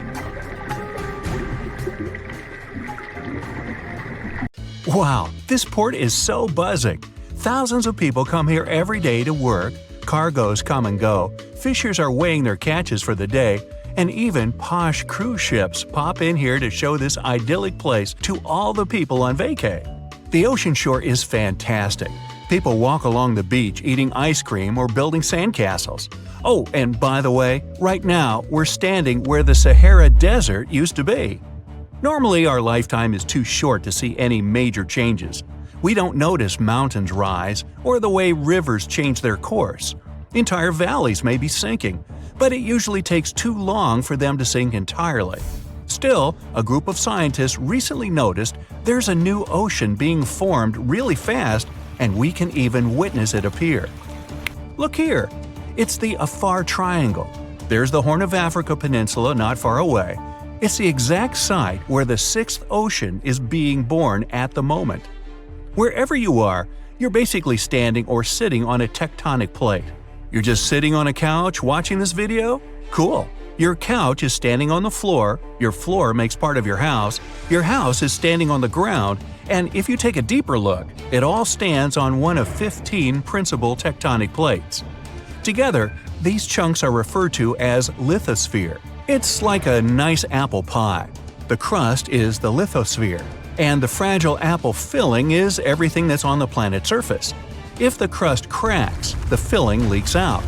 Wow, this port is so buzzing. Thousands of people come here every day to work, cargoes come and go, fishers are weighing their catches for the day, And even posh cruise ships pop in here to show this idyllic place to all the people on vacay. The ocean shore is fantastic. People walk along the beach eating ice cream or building sandcastles. Oh, and by the way, right now we're standing where the Sahara Desert used to be. Normally, our lifetime is too short to see any major changes. We don't notice mountains rise or the way rivers change their course. Entire valleys may be sinking, but it usually takes too long for them to sink entirely. Still, a group of scientists recently noticed there's a new ocean being formed really fast, and we can even witness it appear. Look here! It's the Afar Triangle. There's the Horn of Africa Peninsula not far away. It's the exact site where the sixth ocean is being born at the moment. Wherever you are, you're basically standing or sitting on a tectonic plate. You're just sitting on a couch watching this video? Cool! Your couch is standing on the floor, your floor makes part of your house is standing on the ground, and if you take a deeper look, it all stands on one of 15 principal tectonic plates. Together, these chunks are referred to as lithosphere. It's like a nice apple pie. The crust is the lithosphere, and the fragile apple filling is everything that's on the planet's surface. If the crust cracks, the filling leaks out.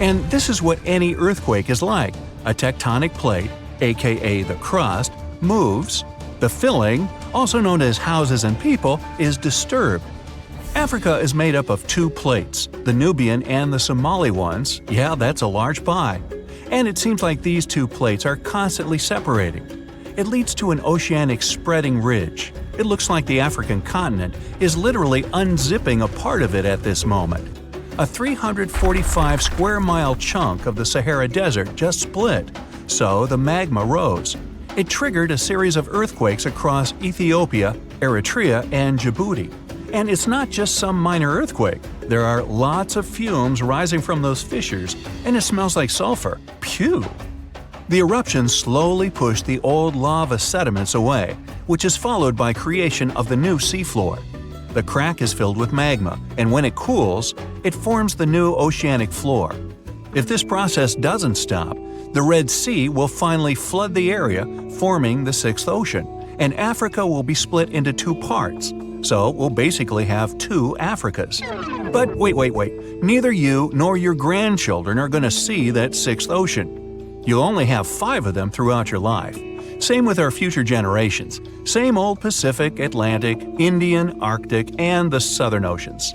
And this is what any earthquake is like. A tectonic plate, aka the crust, moves. The filling, also known as houses and people, is disturbed. Africa is made up of two plates, the Nubian and the Somali ones. Yeah, that's a large pie. And it seems like these two plates are constantly separating. It leads to an oceanic spreading ridge. It looks like the African continent is literally unzipping a part of it at this moment. A 345 square mile chunk of the Sahara Desert just split, so the magma rose. It triggered a series of earthquakes across Ethiopia, Eritrea, and Djibouti. And it's not just some minor earthquake. There are lots of fumes rising from those fissures, and it smells like sulfur. Phew! The eruptions slowly push the old lava sediments away, which is followed by creation of the new seafloor. The crack is filled with magma, and when it cools, it forms the new oceanic floor. If this process doesn't stop, the Red Sea will finally flood the area, forming the sixth ocean, and Africa will be split into two parts. So we'll basically have two Africas. But wait. Neither you nor your grandchildren are going to see that sixth ocean. You'll only have 5 of them throughout your life. Same with our future generations. Same old Pacific, Atlantic, Indian, Arctic, and the Southern Oceans.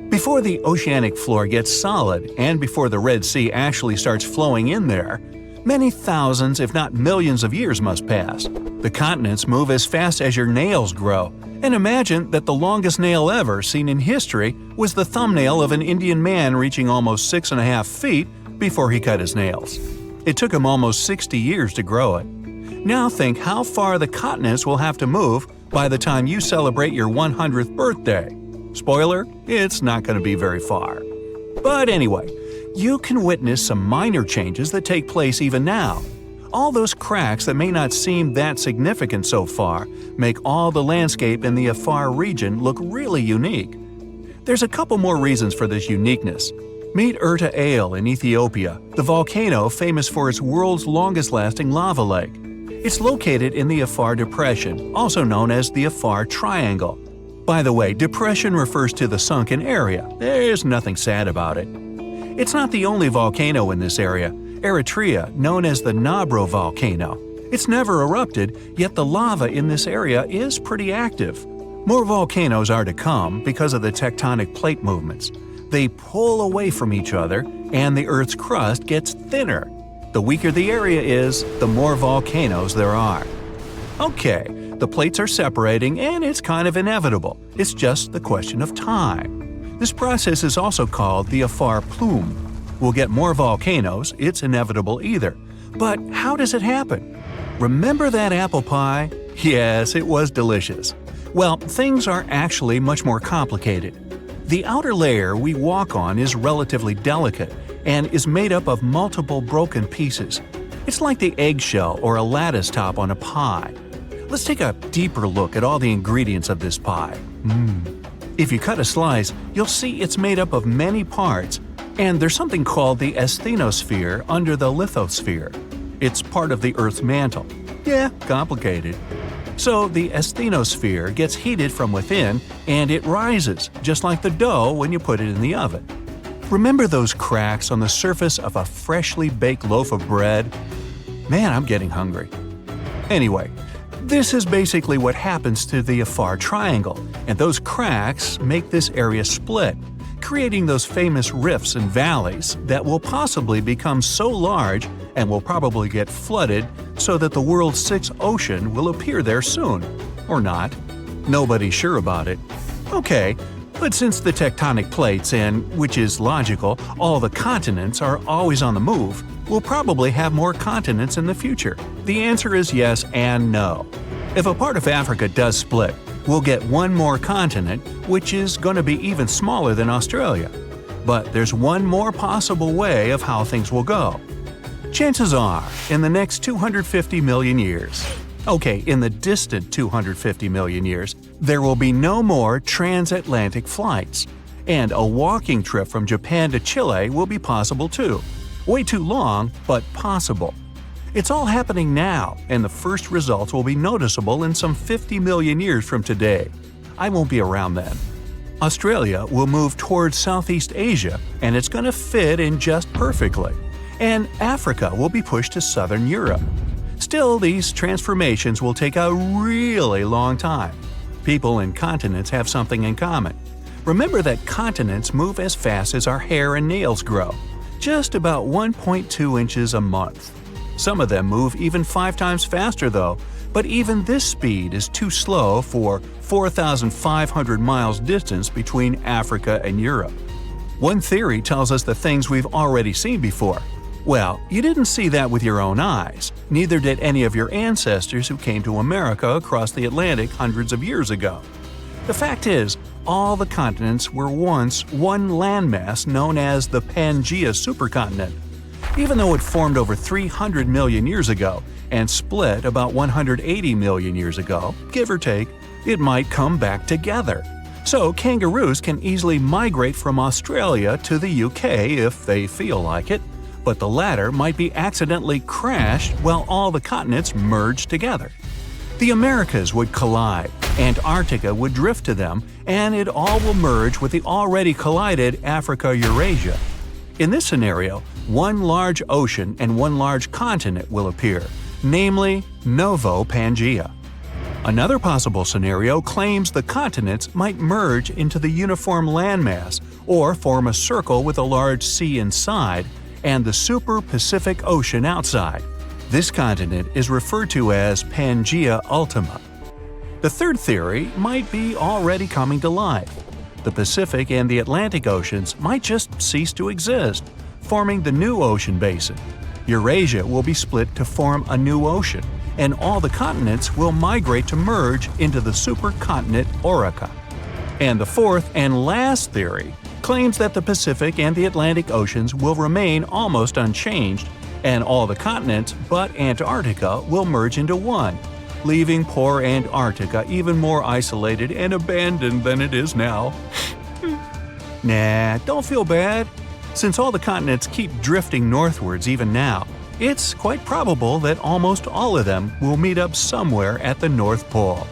Before the oceanic floor gets solid, and before the Red Sea actually starts flowing in there, many thousands, if not millions of years must pass. The continents move as fast as your nails grow. And imagine that the longest nail ever seen in history was the thumbnail of an Indian man reaching almost 6.5 feet before he cut his nails. It took him almost 60 years to grow it. Now think how far the continents will have to move by the time you celebrate your 100th birthday. Spoiler, it's not going to be very far. But anyway, you can witness some minor changes that take place even now. All those cracks that may not seem that significant so far make all the landscape in the Afar region look really unique. There's a couple more reasons for this uniqueness. Meet Erta Ale in Ethiopia, the volcano famous for its world's longest-lasting lava lake. It's located in the Afar Depression, also known as the Afar Triangle. By the way, depression refers to the sunken area. There's nothing sad about it. It's not the only volcano in this area. Eritrea, known as the Nabro volcano. It's never erupted, yet the lava in this area is pretty active. More volcanoes are to come because of the tectonic plate movements. They pull away from each other, and the Earth's crust gets thinner. The weaker the area is, the more volcanoes there are. Okay, the plates are separating, and it's kind of inevitable. It's just the question of time. This process is also called the Afar plume. We'll get more volcanoes, it's inevitable either. But how does it happen? Remember that apple pie? Yes, it was delicious. Well, things are actually much more complicated. The outer layer we walk on is relatively delicate and is made up of multiple broken pieces. It's like the eggshell or a lattice top on a pie. Let's take a deeper look at all the ingredients of this pie. If you cut a slice, you'll see it's made up of many parts, and there's something called the asthenosphere under the lithosphere. It's part of the Earth's mantle. Yeah, complicated. So the asthenosphere gets heated from within and it rises, just like the dough when you put it in the oven. Remember those cracks on the surface of a freshly baked loaf of bread? Man, I'm getting hungry. Anyway, this is basically what happens to the Afar Triangle, and those cracks make this area split, creating those famous rifts and valleys that will possibly become so large and will probably get flooded so that the world's sixth ocean will appear there soon. Or not. Nobody's sure about it. Okay, but since the tectonic plates and, which is logical, all the continents are always on the move, we'll probably have more continents in the future. The answer is yes and no. If a part of Africa does split, we'll get one more continent, which is going to be even smaller than Australia. But there's one more possible way of how things will go. Chances are, in the next 250 million years, in the distant 250 million years, there will be no more transatlantic flights. And a walking trip from Japan to Chile will be possible too. Way too long, but possible. It's all happening now, and the first results will be noticeable in some 50 million years from today. I won't be around then. Australia will move towards Southeast Asia, and it's going to fit in just perfectly. And Africa will be pushed to Southern Europe. Still, these transformations will take a really long time. People and continents have something in common. Remember that continents move as fast as our hair and nails grow, just about 1.2 inches a month. Some of them move even 5 times faster though, but even this speed is too slow for 4,500 miles distance between Africa and Europe. One theory tells us the things we've already seen before. Well, you didn't see that with your own eyes, neither did any of your ancestors who came to America across the Atlantic hundreds of years ago. The fact is, all the continents were once one landmass known as the Pangaea supercontinent. Even though it formed over 300 million years ago and split about 180 million years ago, give or take, it might come back together. So kangaroos can easily migrate from Australia to the UK if they feel like it, but the latter might be accidentally crashed while all the continents merge together. The Americas would collide, Antarctica would drift to them, and it all will merge with the already collided Africa-Eurasia. In this scenario, one large ocean and one large continent will appear, namely Novo Pangaea. Another possible scenario claims the continents might merge into the uniform landmass or form a circle with a large sea inside and the super Pacific Ocean outside. This continent is referred to as Pangaea Ultima. The third theory might be already coming to life. The Pacific and the Atlantic Oceans might just cease to exist, forming the new ocean basin. Eurasia will be split to form a new ocean, and all the continents will migrate to merge into the supercontinent Orica. And the fourth and last theory claims that the Pacific and the Atlantic Oceans will remain almost unchanged, and all the continents but Antarctica will merge into one, leaving poor Antarctica even more isolated and abandoned than it is now. Nah, don't feel bad. Since all the continents keep drifting northwards even now, it's quite probable that almost all of them will meet up somewhere at the North Pole.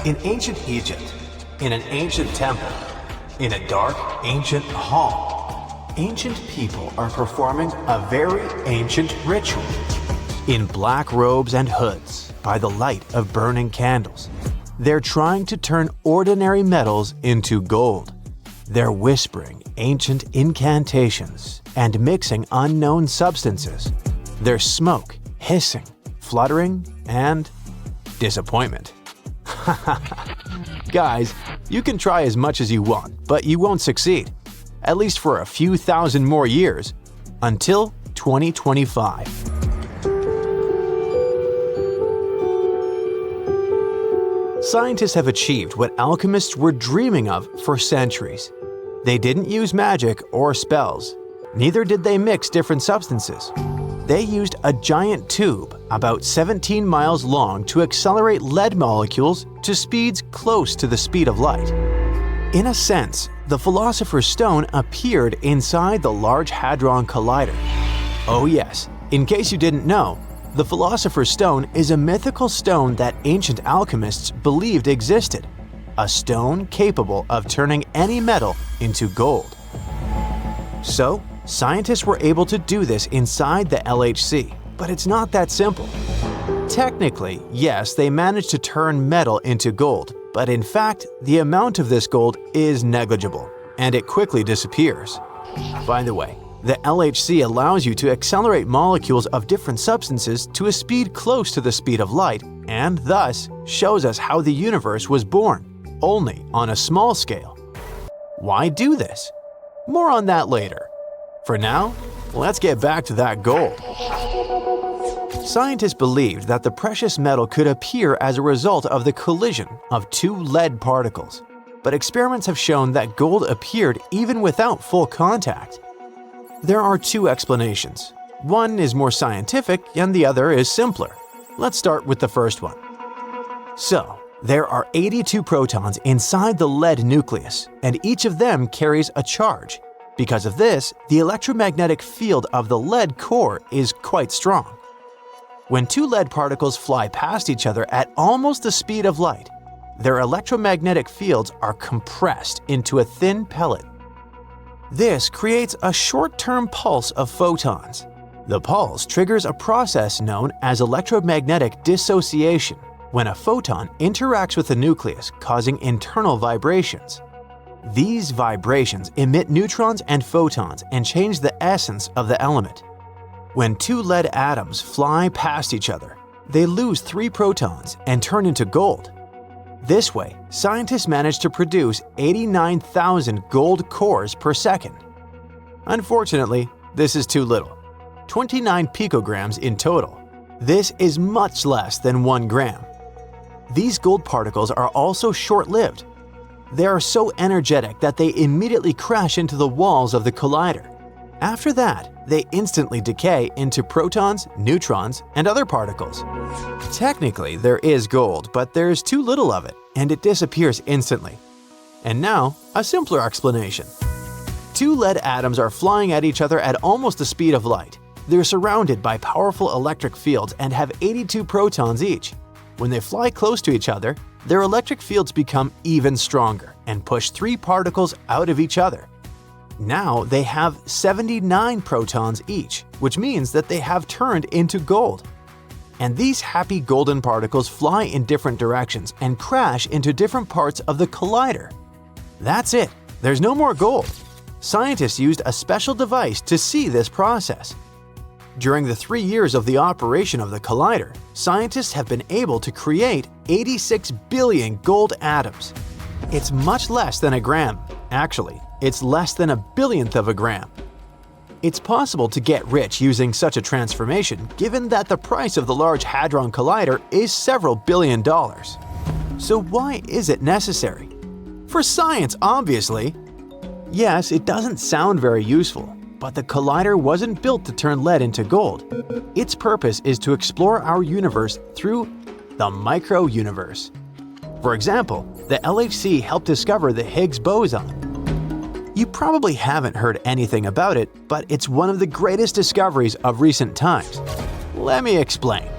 In ancient Egypt, in an ancient temple, in a dark ancient hall, ancient people are performing a very ancient ritual. In black robes and hoods, by the light of burning candles, they're trying to turn ordinary metals into gold. They're whispering ancient incantations and mixing unknown substances. There's smoke, hissing, fluttering, and disappointment. Guys, you can try as much as you want, but you won't succeed. At least for a few thousand more years. Until 2025. Scientists have achieved what alchemists were dreaming of for centuries. They didn't use magic or spells. Neither did they mix different substances. They used a giant tube about 17 miles long to accelerate lead molecules to speeds close to the speed of light. In a sense, the Philosopher's Stone appeared inside the Large Hadron Collider. Oh yes, in case you didn't know, the Philosopher's Stone is a mythical stone that ancient alchemists believed existed, a stone capable of turning any metal into gold. So, scientists were able to do this inside the LHC, but it's not that simple. Technically, yes, they managed to turn metal into gold, but in fact, the amount of this gold is negligible, and it quickly disappears. By the way, the LHC allows you to accelerate molecules of different substances to a speed close to the speed of light, and thus shows us how the universe was born, only on a small scale. Why do this? More on that later. For now, let's get back to that gold. Scientists believed that the precious metal could appear as a result of the collision of two lead particles, but experiments have shown that gold appeared even without full contact. There are two explanations. One is more scientific and the other is simpler. Let's start with the first one. So, there are 82 protons inside the lead nucleus, and each of them carries a charge. Because of this, the electromagnetic field of the lead core is quite strong. When two lead particles fly past each other at almost the speed of light, their electromagnetic fields are compressed into a thin pellet. This creates a short-term pulse of photons. The pulse triggers a process known as electromagnetic dissociation, when a photon interacts with the nucleus, causing internal vibrations. These vibrations emit neutrons and photons and change the essence of the element. When two lead atoms fly past each other, they lose 3 protons and turn into gold. This way, scientists managed to produce 89,000 gold cores per second. Unfortunately, this is too little. 29 picograms in total. This is much less than 1 gram. These gold particles are also short-lived. They are so energetic that they immediately crash into the walls of the collider. After that, they instantly decay into protons, neutrons, and other particles. Technically, there is gold, but there's too little of it, and it disappears instantly. And now, a simpler explanation. Two lead atoms are flying at each other at almost the speed of light. They're surrounded by powerful electric fields and have 82 protons each. When they fly close to each other, their electric fields become even stronger and push 3 particles out of each other. Now they have 79 protons each, which means that they have turned into gold. And these happy golden particles fly in different directions and crash into different parts of the collider. That's it, there's no more gold. Scientists used a special device to see this process. During the 3 years of the operation of the collider, scientists have been able to create 86 billion gold atoms. It's much less than a gram. Actually, it's less than a billionth of a gram. It's possible to get rich using such a transformation, given that the price of the Large Hadron Collider is several $billion. So why is it necessary? For science, obviously. Yes, it doesn't sound very useful, but the collider wasn't built to turn lead into gold. Its purpose is to explore our universe through the micro-universe. For example, the LHC helped discover the Higgs boson. You probably haven't heard anything about it, but it's one of the greatest discoveries of recent times. Let me explain.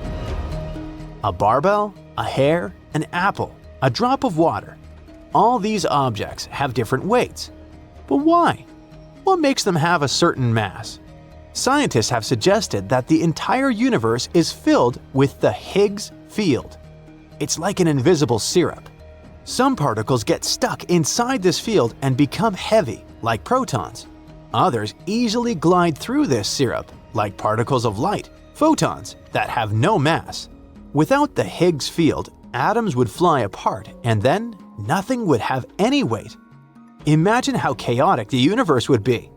A barbell, a hair, an apple, a drop of water. All these objects have different weights. But why? What makes them have a certain mass? Scientists have suggested that the entire universe is filled with the Higgs field. It's like an invisible syrup. Some particles get stuck inside this field and become heavy, like protons. Others easily glide through this syrup, like particles of light, photons, that have no mass. Without the Higgs field, atoms would fly apart and then nothing would have any weight. Imagine how chaotic the universe would be.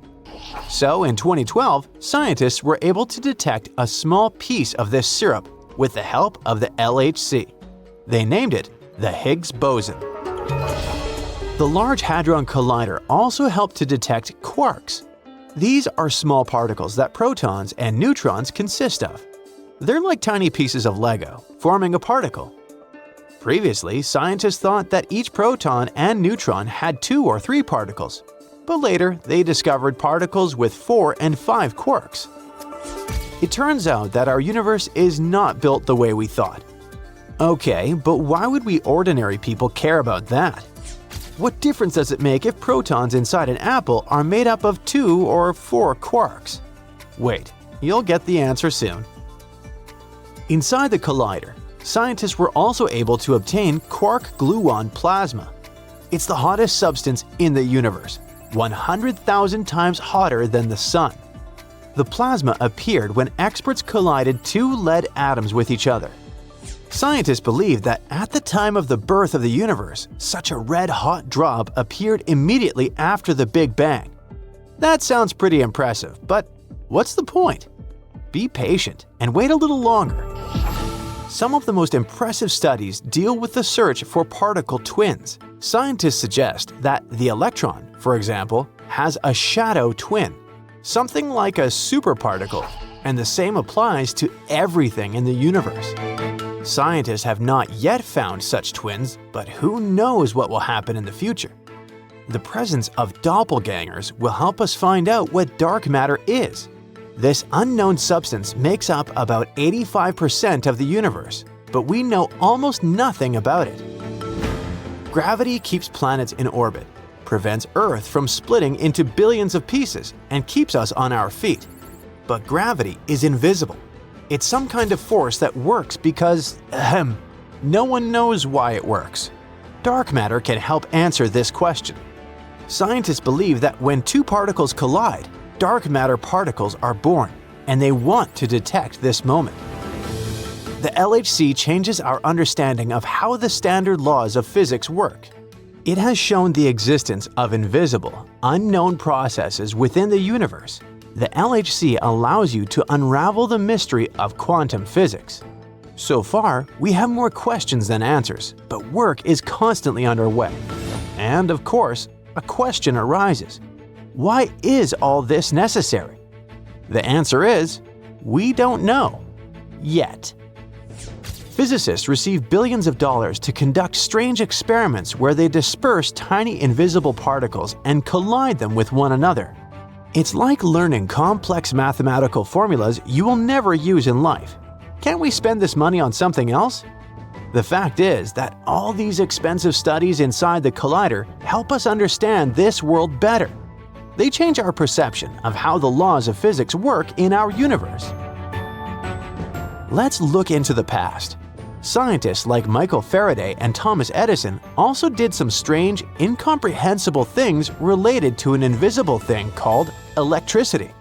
So in 2012, scientists were able to detect a small piece of this syrup with the help of the LHC. They named it the Higgs boson. The Large Hadron Collider also helped to detect quarks. These are small particles that protons and neutrons consist of. They're like tiny pieces of Lego, forming a particle. Previously, scientists thought that each proton and neutron had 2 or 3 particles, but later they discovered particles with 4 and 5 quarks. It turns out that our universe is not built the way we thought. Okay, but why would we ordinary people care about that? What difference does it make if protons inside an apple are made up of 2 or 4 quarks? Wait, you'll get the answer soon. Inside the collider, scientists were also able to obtain quark-gluon plasma. It's the hottest substance in the universe, 100,000 times hotter than the Sun. The plasma appeared when experts collided 2 lead atoms with each other. Scientists believe that at the time of the birth of the universe, such a red-hot drop appeared immediately after the Big Bang. That sounds pretty impressive, but what's the point? Be patient and wait a little longer. Some of the most impressive studies deal with the search for particle twins. Scientists suggest that the electron, for example, has a shadow twin, something like a superparticle, and the same applies to everything in the universe. Scientists have not yet found such twins, but who knows what will happen in the future. The presence of doppelgangers will help us find out what dark matter is. This unknown substance makes up about 85% of the universe, but we know almost nothing about it. Gravity keeps planets in orbit, prevents Earth from splitting into billions of pieces, and keeps us on our feet. But gravity is invisible. It's some kind of force that works because, no one knows why it works. Dark matter can help answer this question. Scientists believe that when 2 particles collide, dark matter particles are born, and they want to detect this moment. The LHC changes our understanding of how the standard laws of physics work. It has shown the existence of invisible, unknown processes within the universe. The LHC allows you to unravel the mystery of quantum physics. So far, we have more questions than answers, but work is constantly underway. And of course, a question arises. Why is all this necessary? The answer is, we don't know. Yet. Physicists receive billions of dollars to conduct strange experiments where they disperse tiny invisible particles and collide them with one another. It's like learning complex mathematical formulas you will never use in life. Can't we spend this money on something else? The fact is that all these expensive studies inside the collider help us understand this world better. They change our perception of how the laws of physics work in our universe. Let's look into the past. Scientists like Michael Faraday and Thomas Edison also did some strange, incomprehensible things related to an invisible thing called electricity.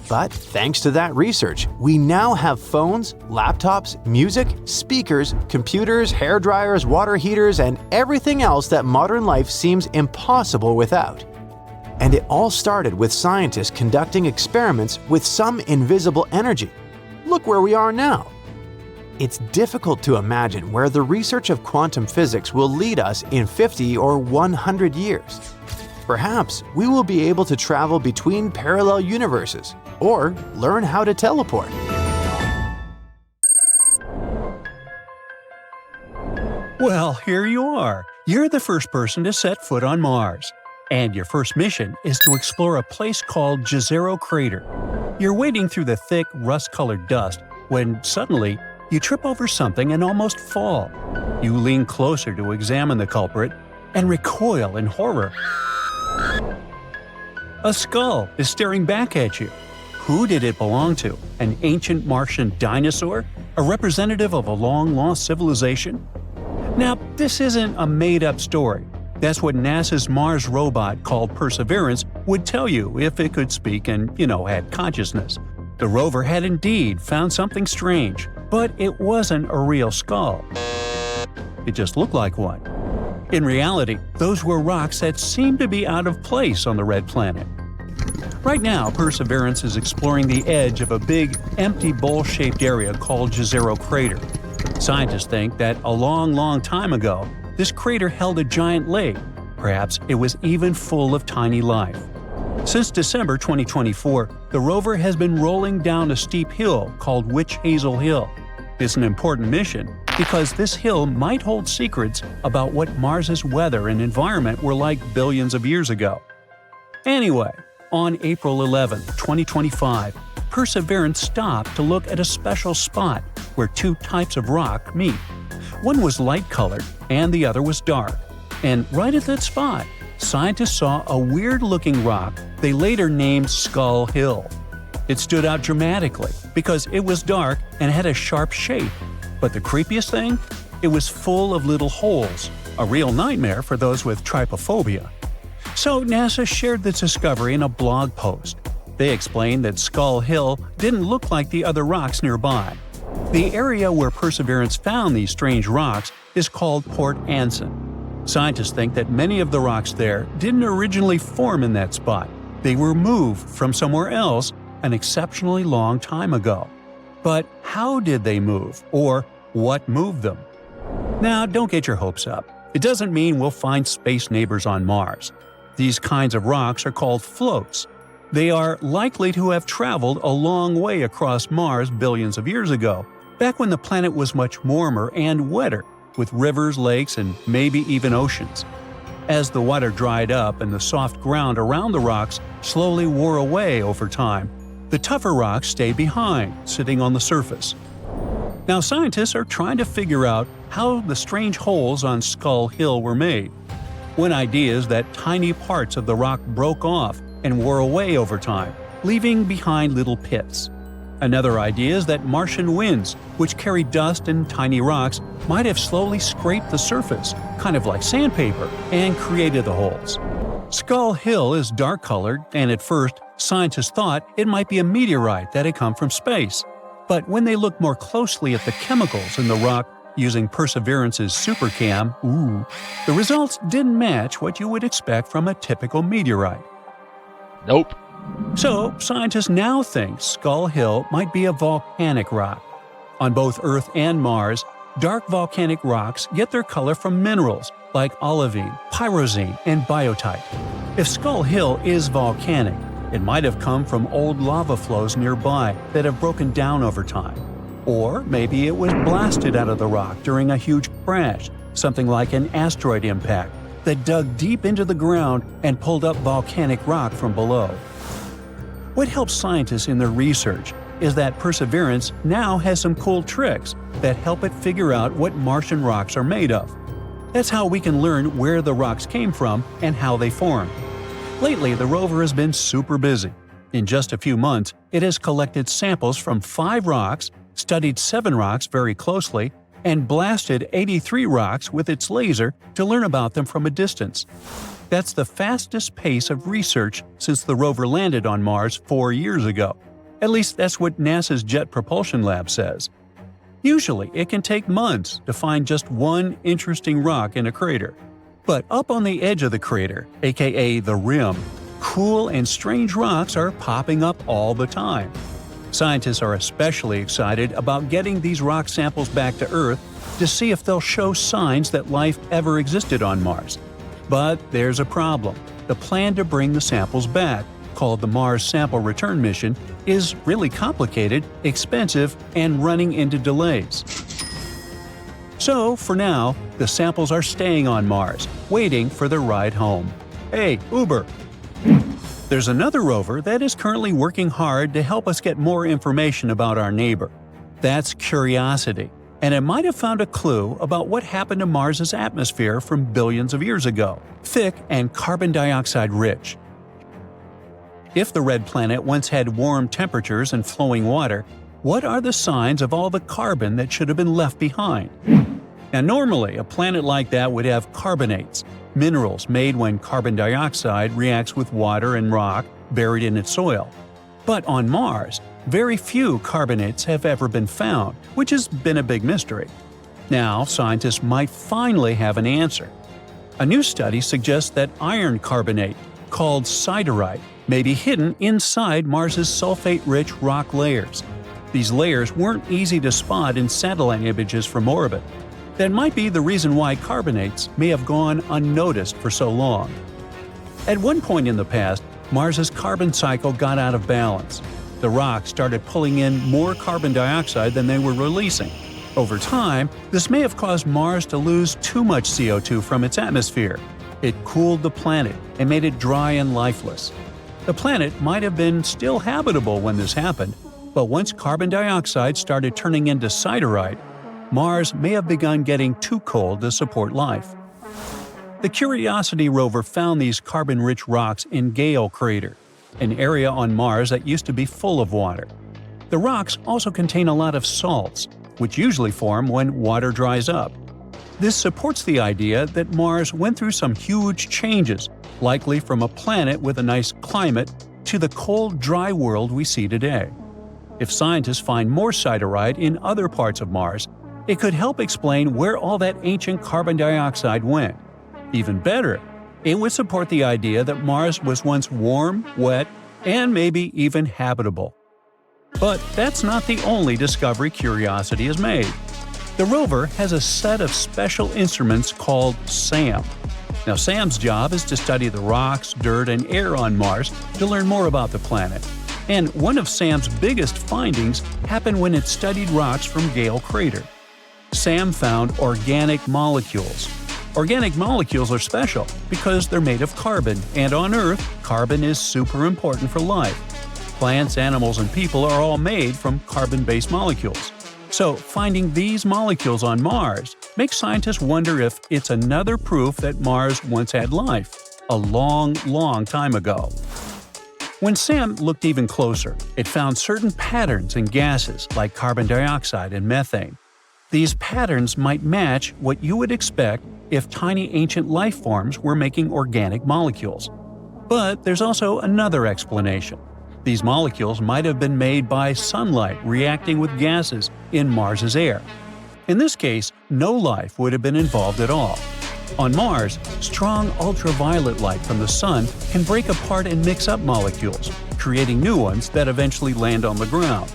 But thanks to that research, we now have phones, laptops, music, speakers, computers, hair dryers, water heaters, and everything else that modern life seems impossible without. And it all started with scientists conducting experiments with some invisible energy. Look where we are now. It's difficult to imagine where the research of quantum physics will lead us in 50 or 100 years. Perhaps we will be able to travel between parallel universes or learn how to teleport. Well, here you are. You're the first person to set foot on Mars. And your first mission is to explore a place called Jezero Crater. You're wading through the thick, rust-colored dust when suddenly you trip over something and almost fall. You lean closer to examine the culprit and recoil in horror. A skull is staring back at you. Who did it belong to? An ancient Martian dinosaur? A representative of a long-lost civilization? Now, this isn't a made-up story. That's what NASA's Mars robot called Perseverance would tell you if it could speak and, had consciousness. The rover had indeed found something strange, but it wasn't a real skull. It just looked like one. In reality, those were rocks that seemed to be out of place on the red planet. Right now, Perseverance is exploring the edge of a big, empty bowl-shaped area called Jezero Crater. Scientists think that a long time ago, this crater held a giant lake. Perhaps it was even full of tiny life. Since December 2024, the rover has been rolling down a steep hill called Witch Hazel Hill. It's an important mission because this hill might hold secrets about what Mars's weather and environment were like billions of years ago. Anyway, on April 11, 2025, Perseverance stopped to look at a special spot where two types of rock meet. One was light-colored and the other was dark. And right at that spot, scientists saw a weird-looking rock they later named Skull Hill. It stood out dramatically because it was dark and had a sharp shape. But the creepiest thing? It was full of little holes, a real nightmare for those with trypophobia. So NASA shared this discovery in a blog post. They explained that Skull Hill didn't look like the other rocks nearby. The area where Perseverance found these strange rocks is called Port Anson. Scientists think that many of the rocks there didn't originally form in that spot. They were moved from somewhere else an exceptionally long time ago. But how did they move, or what moved them? Now, don't get your hopes up. It doesn't mean we'll find space neighbors on Mars. These kinds of rocks are called floats. They are likely to have traveled a long way across Mars billions of years ago, back when the planet was much warmer and wetter, with rivers, lakes, and maybe even oceans. As the water dried up and the soft ground around the rocks slowly wore away over time, the tougher rocks stayed behind, sitting on the surface. Now scientists are trying to figure out how the strange holes on Skull Hill were made. One idea is that tiny parts of the rock broke off and wore away over time, leaving behind little pits. Another idea is that Martian winds, which carry dust and tiny rocks, might have slowly scraped the surface, kind of like sandpaper, and created the holes. Skull Hill is dark-colored, and at first, scientists thought it might be a meteorite that had come from space. But when they looked more closely at the chemicals in the rock using Perseverance's SuperCam, the results didn't match what you would expect from a typical meteorite. Nope. So, scientists now think Skull Hill might be a volcanic rock. On both Earth and Mars, dark volcanic rocks get their color from minerals like olivine, pyrozine, and biotite. If Skull Hill is volcanic, it might have come from old lava flows nearby that have broken down over time. Or maybe it was blasted out of the rock during a huge crash, something like an asteroid impact that dug deep into the ground and pulled up volcanic rock from below. What helps scientists in their research is that Perseverance now has some cool tricks that help it figure out what Martian rocks are made of. That's how we can learn where the rocks came from and how they formed. Lately, the rover has been super busy. In just a few months, it has collected samples from 5 rocks, studied 7 rocks very closely, and blasted 83 rocks with its laser to learn about them from a distance. That's the fastest pace of research since the rover landed on Mars 4 years ago. At least that's what NASA's Jet Propulsion Lab says. Usually, it can take months to find just one interesting rock in a crater. But up on the edge of the crater, aka the rim, cool and strange rocks are popping up all the time. Scientists are especially excited about getting these rock samples back to Earth to see if they'll show signs that life ever existed on Mars. But there's a problem. The plan to bring the samples back, called the Mars Sample Return Mission, is really complicated, expensive, and running into delays. So, for now, the samples are staying on Mars, waiting for their ride home. Hey, Uber! There's another rover that is currently working hard to help us get more information about our neighbor. That's Curiosity, and it might have found a clue about what happened to Mars's atmosphere from billions of years ago, thick and carbon dioxide rich. If the red planet once had warm temperatures and flowing water, what are the signs of all the carbon that should have been left behind? Now normally, a planet like that would have carbonates, minerals made when carbon dioxide reacts with water and rock buried in its soil. But on Mars, very few carbonates have ever been found, which has been a big mystery. Now, scientists might finally have an answer. A new study suggests that iron carbonate, called siderite, may be hidden inside Mars's sulfate-rich rock layers. These layers weren't easy to spot in satellite images from orbit. That might be the reason why carbonates may have gone unnoticed for so long. At one point in the past, Mars's carbon cycle got out of balance. The rocks started pulling in more carbon dioxide than they were releasing. Over time, this may have caused Mars to lose too much CO2 from its atmosphere. It cooled the planet and made it dry and lifeless. The planet might have been still habitable when this happened, but once carbon dioxide started turning into siderite, Mars may have begun getting too cold to support life. The Curiosity rover found these carbon-rich rocks in Gale Crater, an area on Mars that used to be full of water. The rocks also contain a lot of salts, which usually form when water dries up. This supports the idea that Mars went through some huge changes, likely from a planet with a nice climate to the cold, dry world we see today. If scientists find more siderite in other parts of Mars, it could help explain where all that ancient carbon dioxide went. Even better, it would support the idea that Mars was once warm, wet, and maybe even habitable. But that's not the only discovery Curiosity has made. The rover has a set of special instruments called SAM. Now, SAM's job is to study the rocks, dirt, and air on Mars to learn more about the planet. And one of SAM's biggest findings happened when it studied rocks from Gale Crater. SAM found organic molecules. Organic molecules are special because they're made of carbon, and on Earth, carbon is super important for life. Plants, animals, and people are all made from carbon-based molecules. So, finding these molecules on Mars makes scientists wonder if it's another proof that Mars once had life, a long, long time ago. When SAM looked even closer, it found certain patterns in gases like carbon dioxide and methane. These patterns might match what you would expect if tiny ancient life forms were making organic molecules. But there's also another explanation. These molecules might have been made by sunlight reacting with gases in Mars's air. In this case, no life would have been involved at all. On Mars, strong ultraviolet light from the sun can break apart and mix up molecules, creating new ones that eventually land on the ground.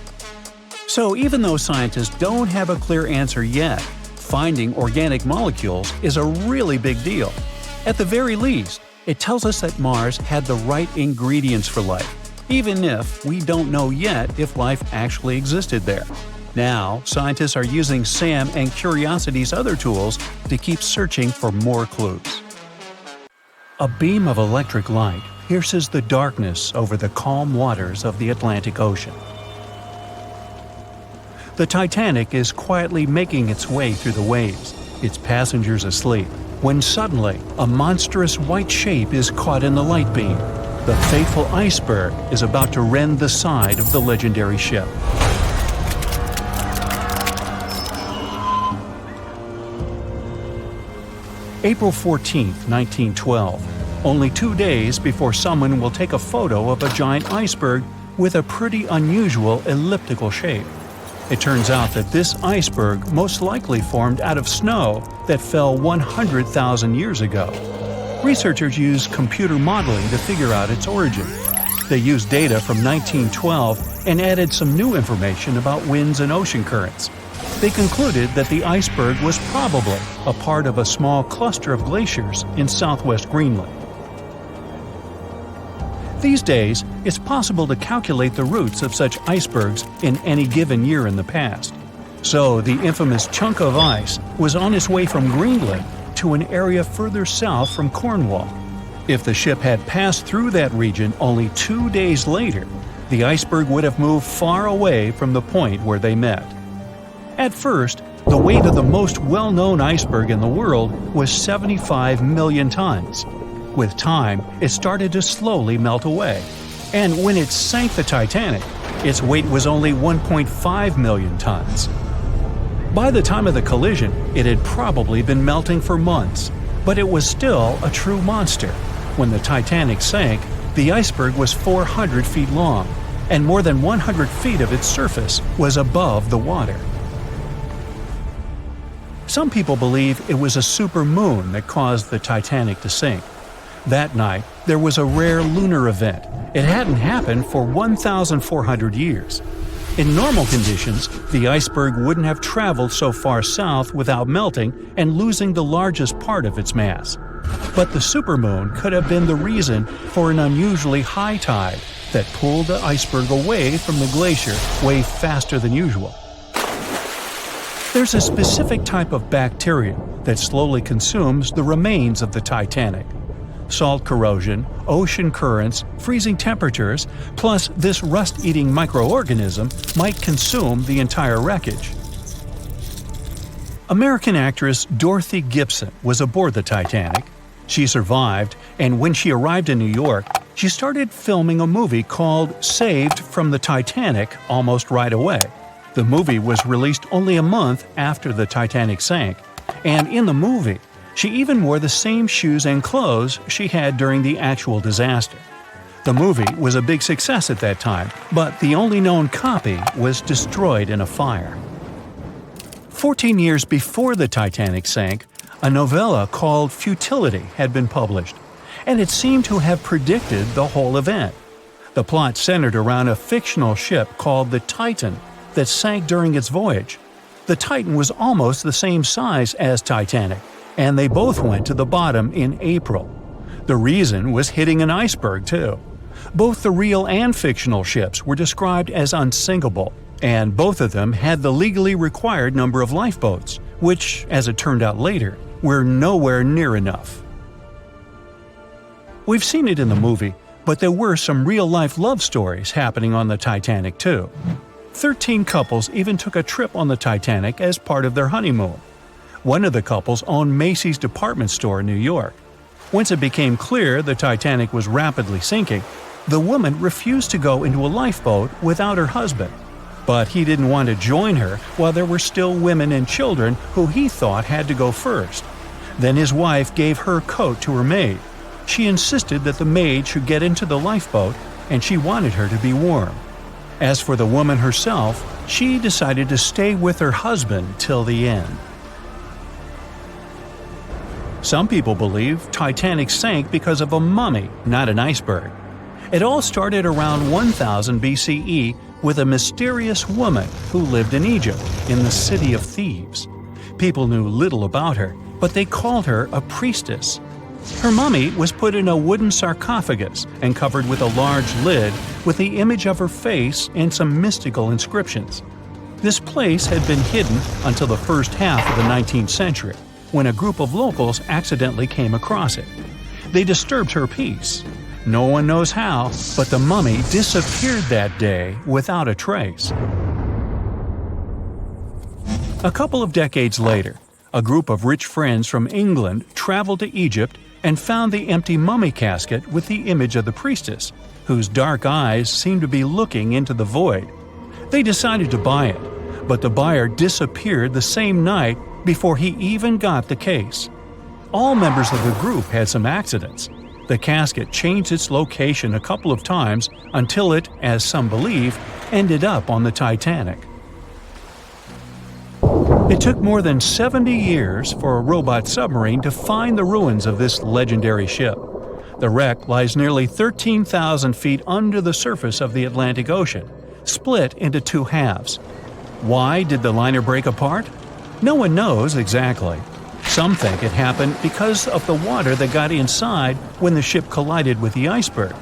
So even though scientists don't have a clear answer yet, finding organic molecules is a really big deal. At the very least, it tells us that Mars had the right ingredients for life, even if we don't know yet if life actually existed there. Now, scientists are using SAM and Curiosity's other tools to keep searching for more clues. A beam of electric light pierces the darkness over the calm waters of the Atlantic Ocean. The Titanic is quietly making its way through the waves, its passengers asleep, when suddenly a monstrous white shape is caught in the light beam. The fateful iceberg is about to rend the side of the legendary ship. April 14, 1912, only 2 days before someone will take a photo of a giant iceberg with a pretty unusual elliptical shape. It turns out that this iceberg most likely formed out of snow that fell 100,000 years ago. Researchers used computer modeling to figure out its origin. They used data from 1912 and added some new information about winds and ocean currents. They concluded that the iceberg was probably a part of a small cluster of glaciers in southwest Greenland. These days, it's possible to calculate the routes of such icebergs in any given year in the past. So the infamous chunk of ice was on its way from Greenland to an area further south from Cornwall. If the ship had passed through that region only 2 days later, the iceberg would have moved far away from the point where they met. At first, the weight of the most well-known iceberg in the world was 75 million tons. With time, it started to slowly melt away. And when it sank the Titanic, its weight was only 1.5 million tons. By the time of the collision, it had probably been melting for months, but it was still a true monster. When the Titanic sank, the iceberg was 400 feet long, and more than 100 feet of its surface was above the water. Some people believe it was a supermoon that caused the Titanic to sink. That night, there was a rare lunar event. It hadn't happened for 1,400 years. In normal conditions, the iceberg wouldn't have traveled so far south without melting and losing the largest part of its mass. But the supermoon could have been the reason for an unusually high tide that pulled the iceberg away from the glacier way faster than usual. There's a specific type of bacteria that slowly consumes the remains of the Titanic. Salt corrosion, ocean currents, freezing temperatures, plus this rust-eating microorganism might consume the entire wreckage. American actress Dorothy Gibson was aboard the Titanic. She survived, and when she arrived in New York, she started filming a movie called Saved from the Titanic almost right away. The movie was released only a month after the Titanic sank, and in the movie, she even wore the same shoes and clothes she had during the actual disaster. The movie was a big success at that time, but the only known copy was destroyed in a fire. 14 years before the Titanic sank, a novella called Futility had been published, and it seemed to have predicted the whole event. The plot centered around a fictional ship called the Titan that sank during its voyage. The Titan was almost the same size as Titanic, and they both went to the bottom in April. The reason was hitting an iceberg, too. Both the real and fictional ships were described as unsinkable, and both of them had the legally required number of lifeboats, which, as it turned out later, were nowhere near enough. We've seen it in the movie, but there were some real-life love stories happening on the Titanic, too. 13 couples even took a trip on the Titanic as part of their honeymoon. One of the couples owned Macy's department store in New York. Once it became clear the Titanic was rapidly sinking, the woman refused to go into a lifeboat without her husband. But he didn't want to join her while there were still women and children who he thought had to go first. Then his wife gave her coat to her maid. She insisted that the maid should get into the lifeboat, and she wanted her to be warm. As for the woman herself, she decided to stay with her husband till the end. Some people believe Titanic sank because of a mummy, not an iceberg. It all started around 1000 BCE with a mysterious woman who lived in Egypt, in the City of Thieves. People knew little about her, but they called her a priestess. Her mummy was put in a wooden sarcophagus and covered with a large lid with the image of her face and some mystical inscriptions. This place had been hidden until the first half of the 19th century, when a group of locals accidentally came across it. They disturbed her peace. No one knows how, but the mummy disappeared that day without a trace. A couple of decades later, a group of rich friends from England traveled to Egypt and found the empty mummy casket with the image of the priestess, whose dark eyes seemed to be looking into the void. They decided to buy it, but the buyer disappeared the same night before he even got the case. All members of the group had some accidents. The casket changed its location a couple of times until it, as some believe, ended up on the Titanic. It took more than 70 years for a robot submarine to find the ruins of this legendary ship. The wreck lies nearly 13,000 feet under the surface of the Atlantic Ocean, split into two halves. Why did the liner break apart? No one knows exactly. Some think it happened because of the water that got inside when the ship collided with the iceberg.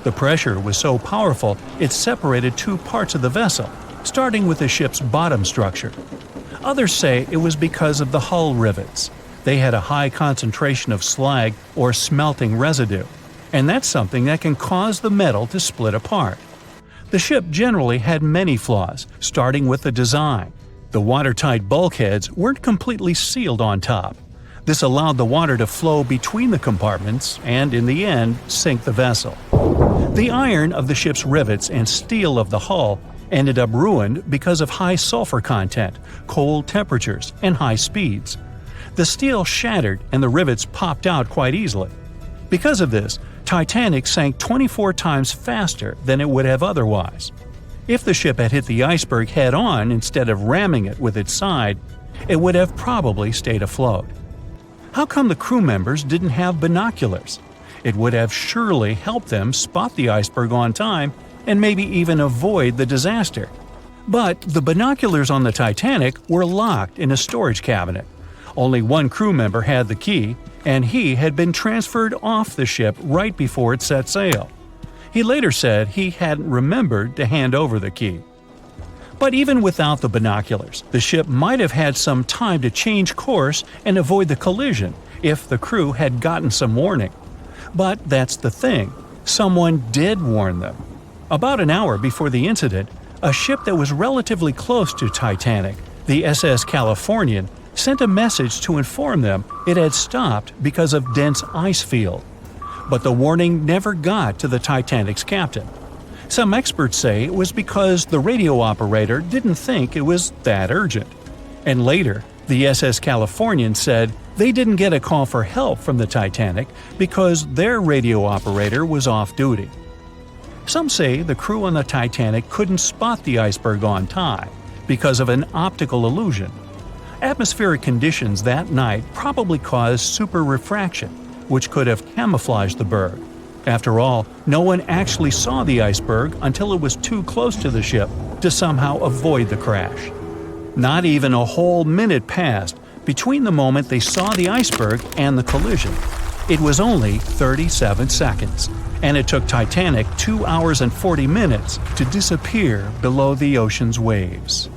The pressure was so powerful it separated two parts of the vessel, starting with the ship's bottom structure. Others say it was because of the hull rivets. They had a high concentration of slag or smelting residue, and that's something that can cause the metal to split apart. The ship generally had many flaws, starting with the design. The watertight bulkheads weren't completely sealed on top. This allowed the water to flow between the compartments and, in the end, sink the vessel. The iron of the ship's rivets and steel of the hull ended up ruined because of high sulfur content, cold temperatures, and high speeds. The steel shattered and the rivets popped out quite easily. Because of this, Titanic sank 24 times faster than it would have otherwise. If the ship had hit the iceberg head-on instead of ramming it with its side, it would have probably stayed afloat. How come the crew members didn't have binoculars? It would have surely helped them spot the iceberg on time and maybe even avoid the disaster. But the binoculars on the Titanic were locked in a storage cabinet. Only one crew member had the key, and he had been transferred off the ship right before it set sail. He later said he hadn't remembered to hand over the key. But even without the binoculars, the ship might have had some time to change course and avoid the collision if the crew had gotten some warning. But that's the thing, someone did warn them. About an hour before the incident, a ship that was relatively close to Titanic, the SS Californian, sent a message to inform them it had stopped because of dense ice field. But the warning never got to the Titanic's captain. Some experts say it was because the radio operator didn't think it was that urgent. And later, the SS Californian said they didn't get a call for help from the Titanic because their radio operator was off duty. Some say the crew on the Titanic couldn't spot the iceberg on time because of an optical illusion. Atmospheric conditions that night probably caused super refraction, which could have camouflaged the berg. After all, no one actually saw the iceberg until it was too close to the ship to somehow avoid the crash. Not even a whole minute passed between the moment they saw the iceberg and the collision. It was only 37 seconds, and it took Titanic 2 hours and 40 minutes to disappear below the ocean's waves.